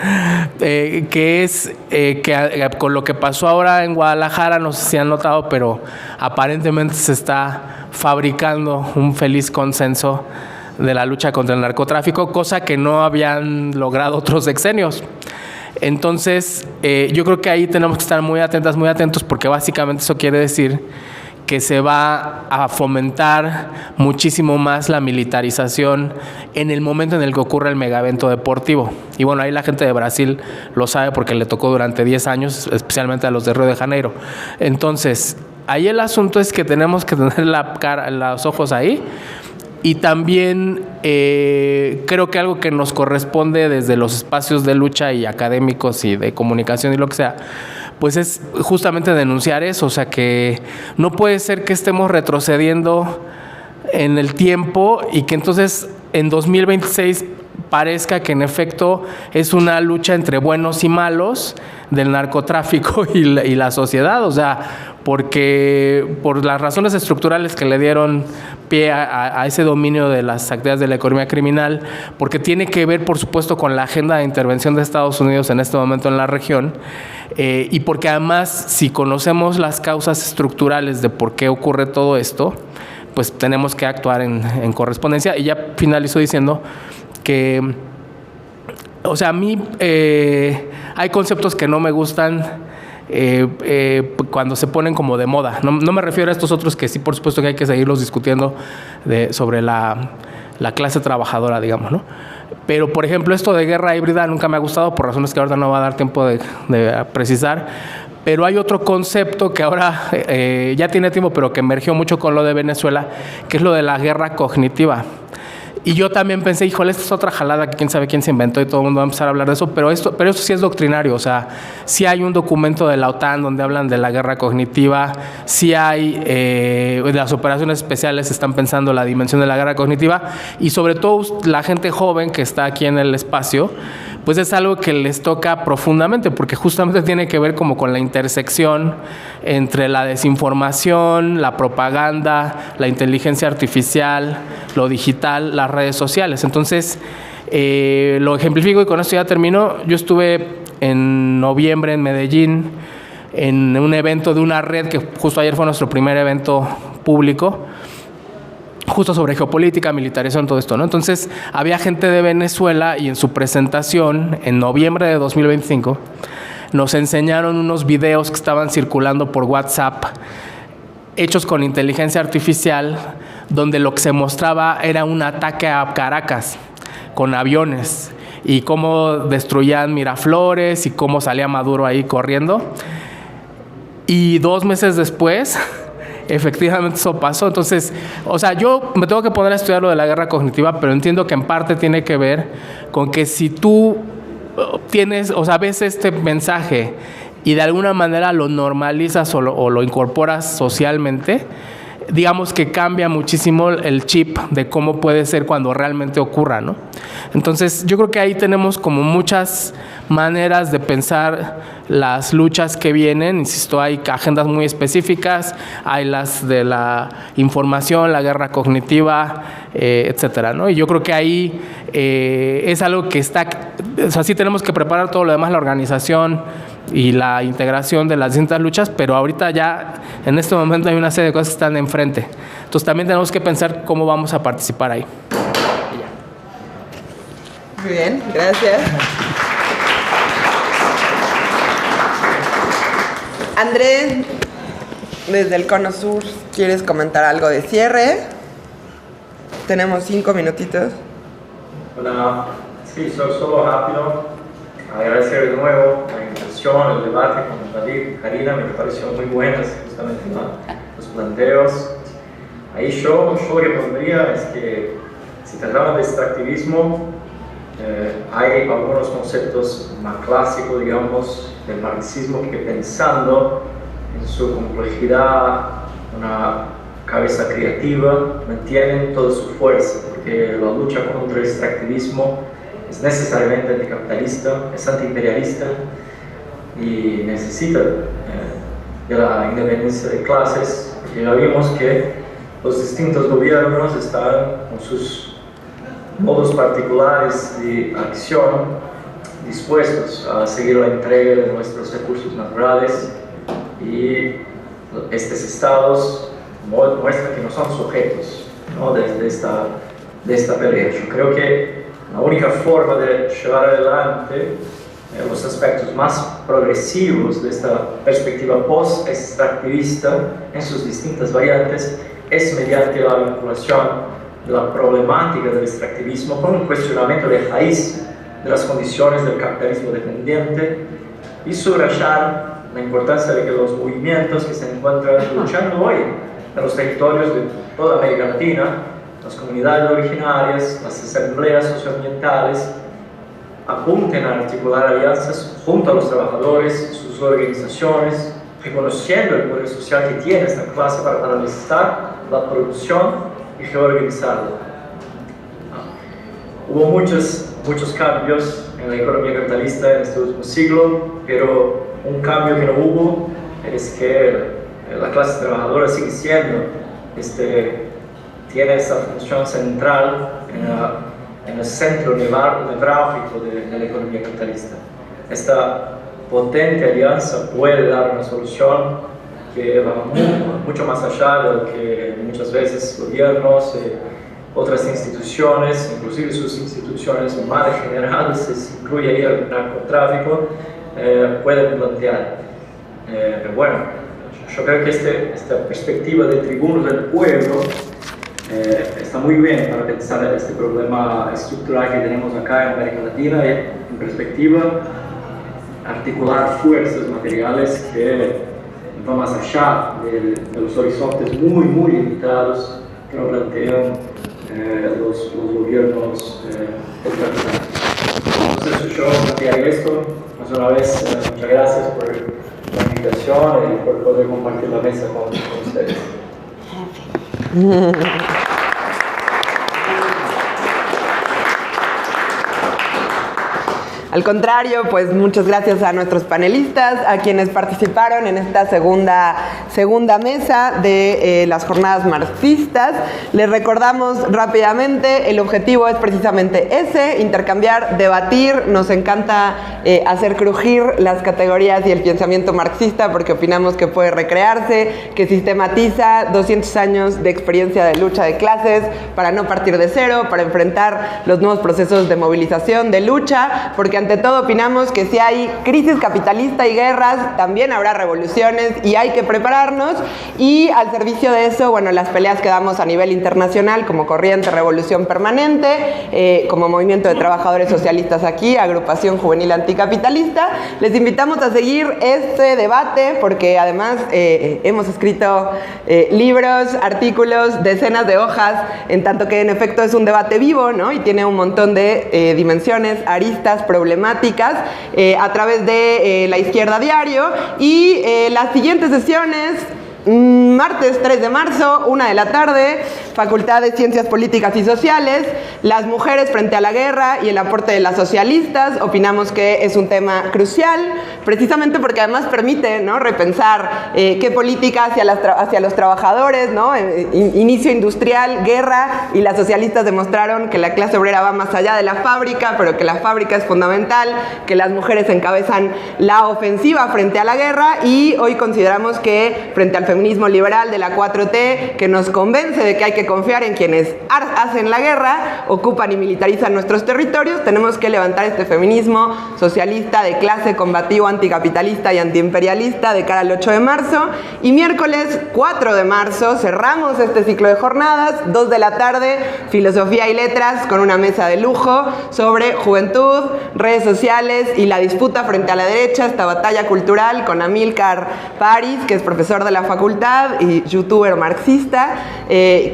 que es que con lo que pasó ahora en Guadalajara, no sé si han notado, pero aparentemente se está fabricando un feliz consenso de la lucha contra el narcotráfico, cosa que no habían logrado otros sexenios. Entonces, yo creo que ahí tenemos que estar muy atentos, porque básicamente eso quiere decir que se va a fomentar muchísimo más la militarización en el momento en el que ocurre el megaevento deportivo. Y bueno, ahí la gente de Brasil lo sabe porque le tocó durante 10 años, especialmente a los de Río de Janeiro. Entonces, ahí el asunto es que tenemos que tener los ojos ahí. Y también creo que algo que nos corresponde desde los espacios de lucha y académicos y de comunicación y lo que sea, pues es justamente denunciar eso. O sea, que no puede ser que estemos retrocediendo en el tiempo y que entonces en 2026 parezca que en efecto es una lucha entre buenos y malos del narcotráfico y la sociedad. O sea, porque por las razones estructurales que le dieron pie a ese dominio de las actividades de la economía criminal, porque tiene que ver, por supuesto, con la agenda de intervención de Estados Unidos en este momento en la región, y porque además, si conocemos las causas estructurales de por qué ocurre todo esto, pues tenemos que actuar en correspondencia. Y ya finalizo diciendo que, o sea, a mí hay conceptos que no me gustan cuando se ponen como de moda. No me refiero a estos otros que sí, por supuesto que hay que seguirlos discutiendo sobre la clase trabajadora, digamos, ¿no? Pero, por ejemplo, esto de guerra híbrida nunca me ha gustado por razones que ahorita no va a dar tiempo de precisar. Pero hay otro concepto que ahora ya tiene tiempo, pero que emergió mucho con lo de Venezuela, que es lo de la guerra cognitiva. Y yo también pensé, híjole, esta es otra jalada que quién sabe quién se inventó y todo el mundo va a empezar a hablar de eso, pero eso sí es doctrinario. O sea, sí hay un documento de la OTAN donde hablan de la guerra cognitiva, sí hay, las operaciones especiales están pensando la dimensión de la guerra cognitiva, y sobre todo la gente joven que está aquí en el espacio, pues es algo que les toca profundamente, porque justamente tiene que ver como con la intersección entre la desinformación, la propaganda, la inteligencia artificial, lo digital, las redes sociales. Entonces, lo ejemplifico y con esto ya termino. Yo estuve en noviembre en Medellín en un evento de una red que justo ayer fue nuestro primer evento público, justo sobre geopolítica, militarización, todo esto, ¿no? Entonces, había gente de Venezuela y en su presentación, en noviembre de 2025, nos enseñaron unos videos que estaban circulando por WhatsApp, hechos con inteligencia artificial, donde lo que se mostraba era un ataque a Caracas con aviones y cómo destruían Miraflores y cómo salía Maduro ahí corriendo. Y 2 meses después, efectivamente eso pasó. Entonces, o sea, yo me tengo que poner a estudiar lo de la guerra cognitiva, pero entiendo que en parte tiene que ver con que si tú tienes, o sea, ves este mensaje y de alguna manera lo normalizas o lo incorporas socialmente, digamos que cambia muchísimo el chip de cómo puede ser cuando realmente ocurra, ¿no? Entonces, yo creo que ahí tenemos como muchas maneras de pensar las luchas que vienen. Insisto, hay agendas muy específicas, hay las de la información, la guerra cognitiva, etcétera, ¿no? Y yo creo que ahí es algo que está, o sea, sí tenemos que preparar todo lo demás, la organización y la integración de las distintas luchas, pero ahorita ya en este momento hay una serie de cosas que están enfrente. Entonces también tenemos que pensar cómo vamos a participar ahí. Muy bien, gracias. Andrés, desde el Cono Sur, ¿quieres comentar algo de cierre? Tenemos 5 minutitos. Hola, sí, solo rápido. Agradecer de nuevo la invitación, el debate con David, Karina, me pareció muy buenas justamente los planteos. Ahí yo lo que pondría es que si tratamos de extractivismo, hay algunos conceptos más clásicos, digamos, del marxismo que pensando en su complejidad, una cabeza creativa, mantienen toda su fuerza, porque la lucha contra el extractivismo es necesariamente anticapitalista, es antiimperialista y necesita de la independencia de clases, porque ya vimos que los distintos gobiernos están con sus modos particulares de acción dispuestos a seguir la entrega de nuestros recursos naturales, y estos estados muestran que no son sujetos, ¿no?, de esta pelea. Yo creo que la única forma de llevar adelante los aspectos más progresivos de esta perspectiva post-extractivista en sus distintas variantes es mediante la vinculación de la problemática del extractivismo con un cuestionamiento de raíz de las condiciones del capitalismo dependiente, y subrayar la importancia de que los movimientos que se encuentran luchando hoy en los territorios de toda América Latina, las comunidades originarias, las asambleas socioambientales, apunten a articular alianzas junto a los trabajadores, sus organizaciones, reconociendo el poder social que tiene esta clase para paralizar la producción y reorganizarla. Hubo muchos cambios en la economía capitalista en este último siglo, pero un cambio que no hubo es que la clase trabajadora sigue siendo, tiene esa función central en el centro nevrálgico de la economía capitalista. Esta potente alianza puede dar una solución que va mucho más allá de lo que muchas veces gobiernos, otras instituciones, inclusive sus instituciones más degeneradas, se incluye ahí el narcotráfico, pueden plantear. Pero bueno, yo creo que esta perspectiva de tribunos del pueblo está muy bien para pensar en este problema estructural que tenemos acá en América Latina, en perspectiva articular fuerzas materiales que van más allá de los horizontes muy limitados que nos plantean los gobiernos del capital. Entonces yo plantearía esto. Más una vez, muchas gracias por la invitación y por poder compartir la mesa con ustedes. Al contrario, pues muchas gracias a nuestros panelistas, a quienes participaron en esta segunda mesa de las jornadas marxistas. Les recordamos rápidamente, el objetivo es precisamente ese, intercambiar, debatir. Nos encanta hacer crujir las categorías y el pensamiento marxista porque opinamos que puede recrearse, que sistematiza 200 años de experiencia de lucha de clases para no partir de cero, para enfrentar los nuevos procesos de movilización, de lucha, porque ante todo opinamos que si hay crisis capitalista y guerras, también habrá revoluciones y hay que prepararnos. Y al servicio de eso, bueno, las peleas que damos a nivel internacional como Corriente Revolución Permanente, como Movimiento de Trabajadores Socialistas aquí, Agrupación Juvenil Anticapitalista. Les invitamos a seguir este debate porque además hemos escrito libros, artículos, decenas de hojas, en tanto que en efecto es un debate vivo, ¿no? Y tiene un montón de dimensiones, aristas, problemáticas a través de La Izquierda Diario. Y las siguientes sesiones: martes 3 de marzo, 1 de la tarde, Facultad de Ciencias Políticas y Sociales, las mujeres frente a la guerra y el aporte de las socialistas. Opinamos que es un tema crucial, precisamente porque además permite, ¿no?, repensar qué política hacia los trabajadores, ¿no? Inicio industrial, guerra, y las socialistas demostraron que la clase obrera va más allá de la fábrica, pero que la fábrica es fundamental, que las mujeres encabezan la ofensiva frente a la guerra, y hoy consideramos que frente al feminismo liberal de la 4T, que nos convence de que hay que confiar en quienes hacen la guerra, ocupan y militarizan nuestros territorios, tenemos que levantar este feminismo socialista de clase, combativo, anticapitalista y antiimperialista de cara al 8 de marzo. Y miércoles 4 de marzo cerramos este ciclo de jornadas, 2 de la tarde, Filosofía y Letras, con una mesa de lujo sobre juventud, redes sociales y la disputa frente a la derecha, esta batalla cultural, con Amílcar París, que es profesor de la facultad y youtuber marxista,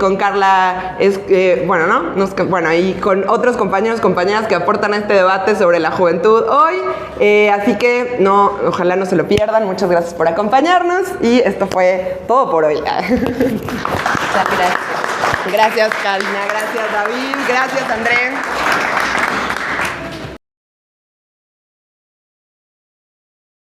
con Carla, y con otros compañeros, compañeras que aportan a este debate sobre la juventud hoy. Así que ojalá no se lo pierdan. Muchas gracias por acompañarnos y esto fue todo por hoy. Muchas gracias. Gracias, Karina. Gracias, David. Gracias, André.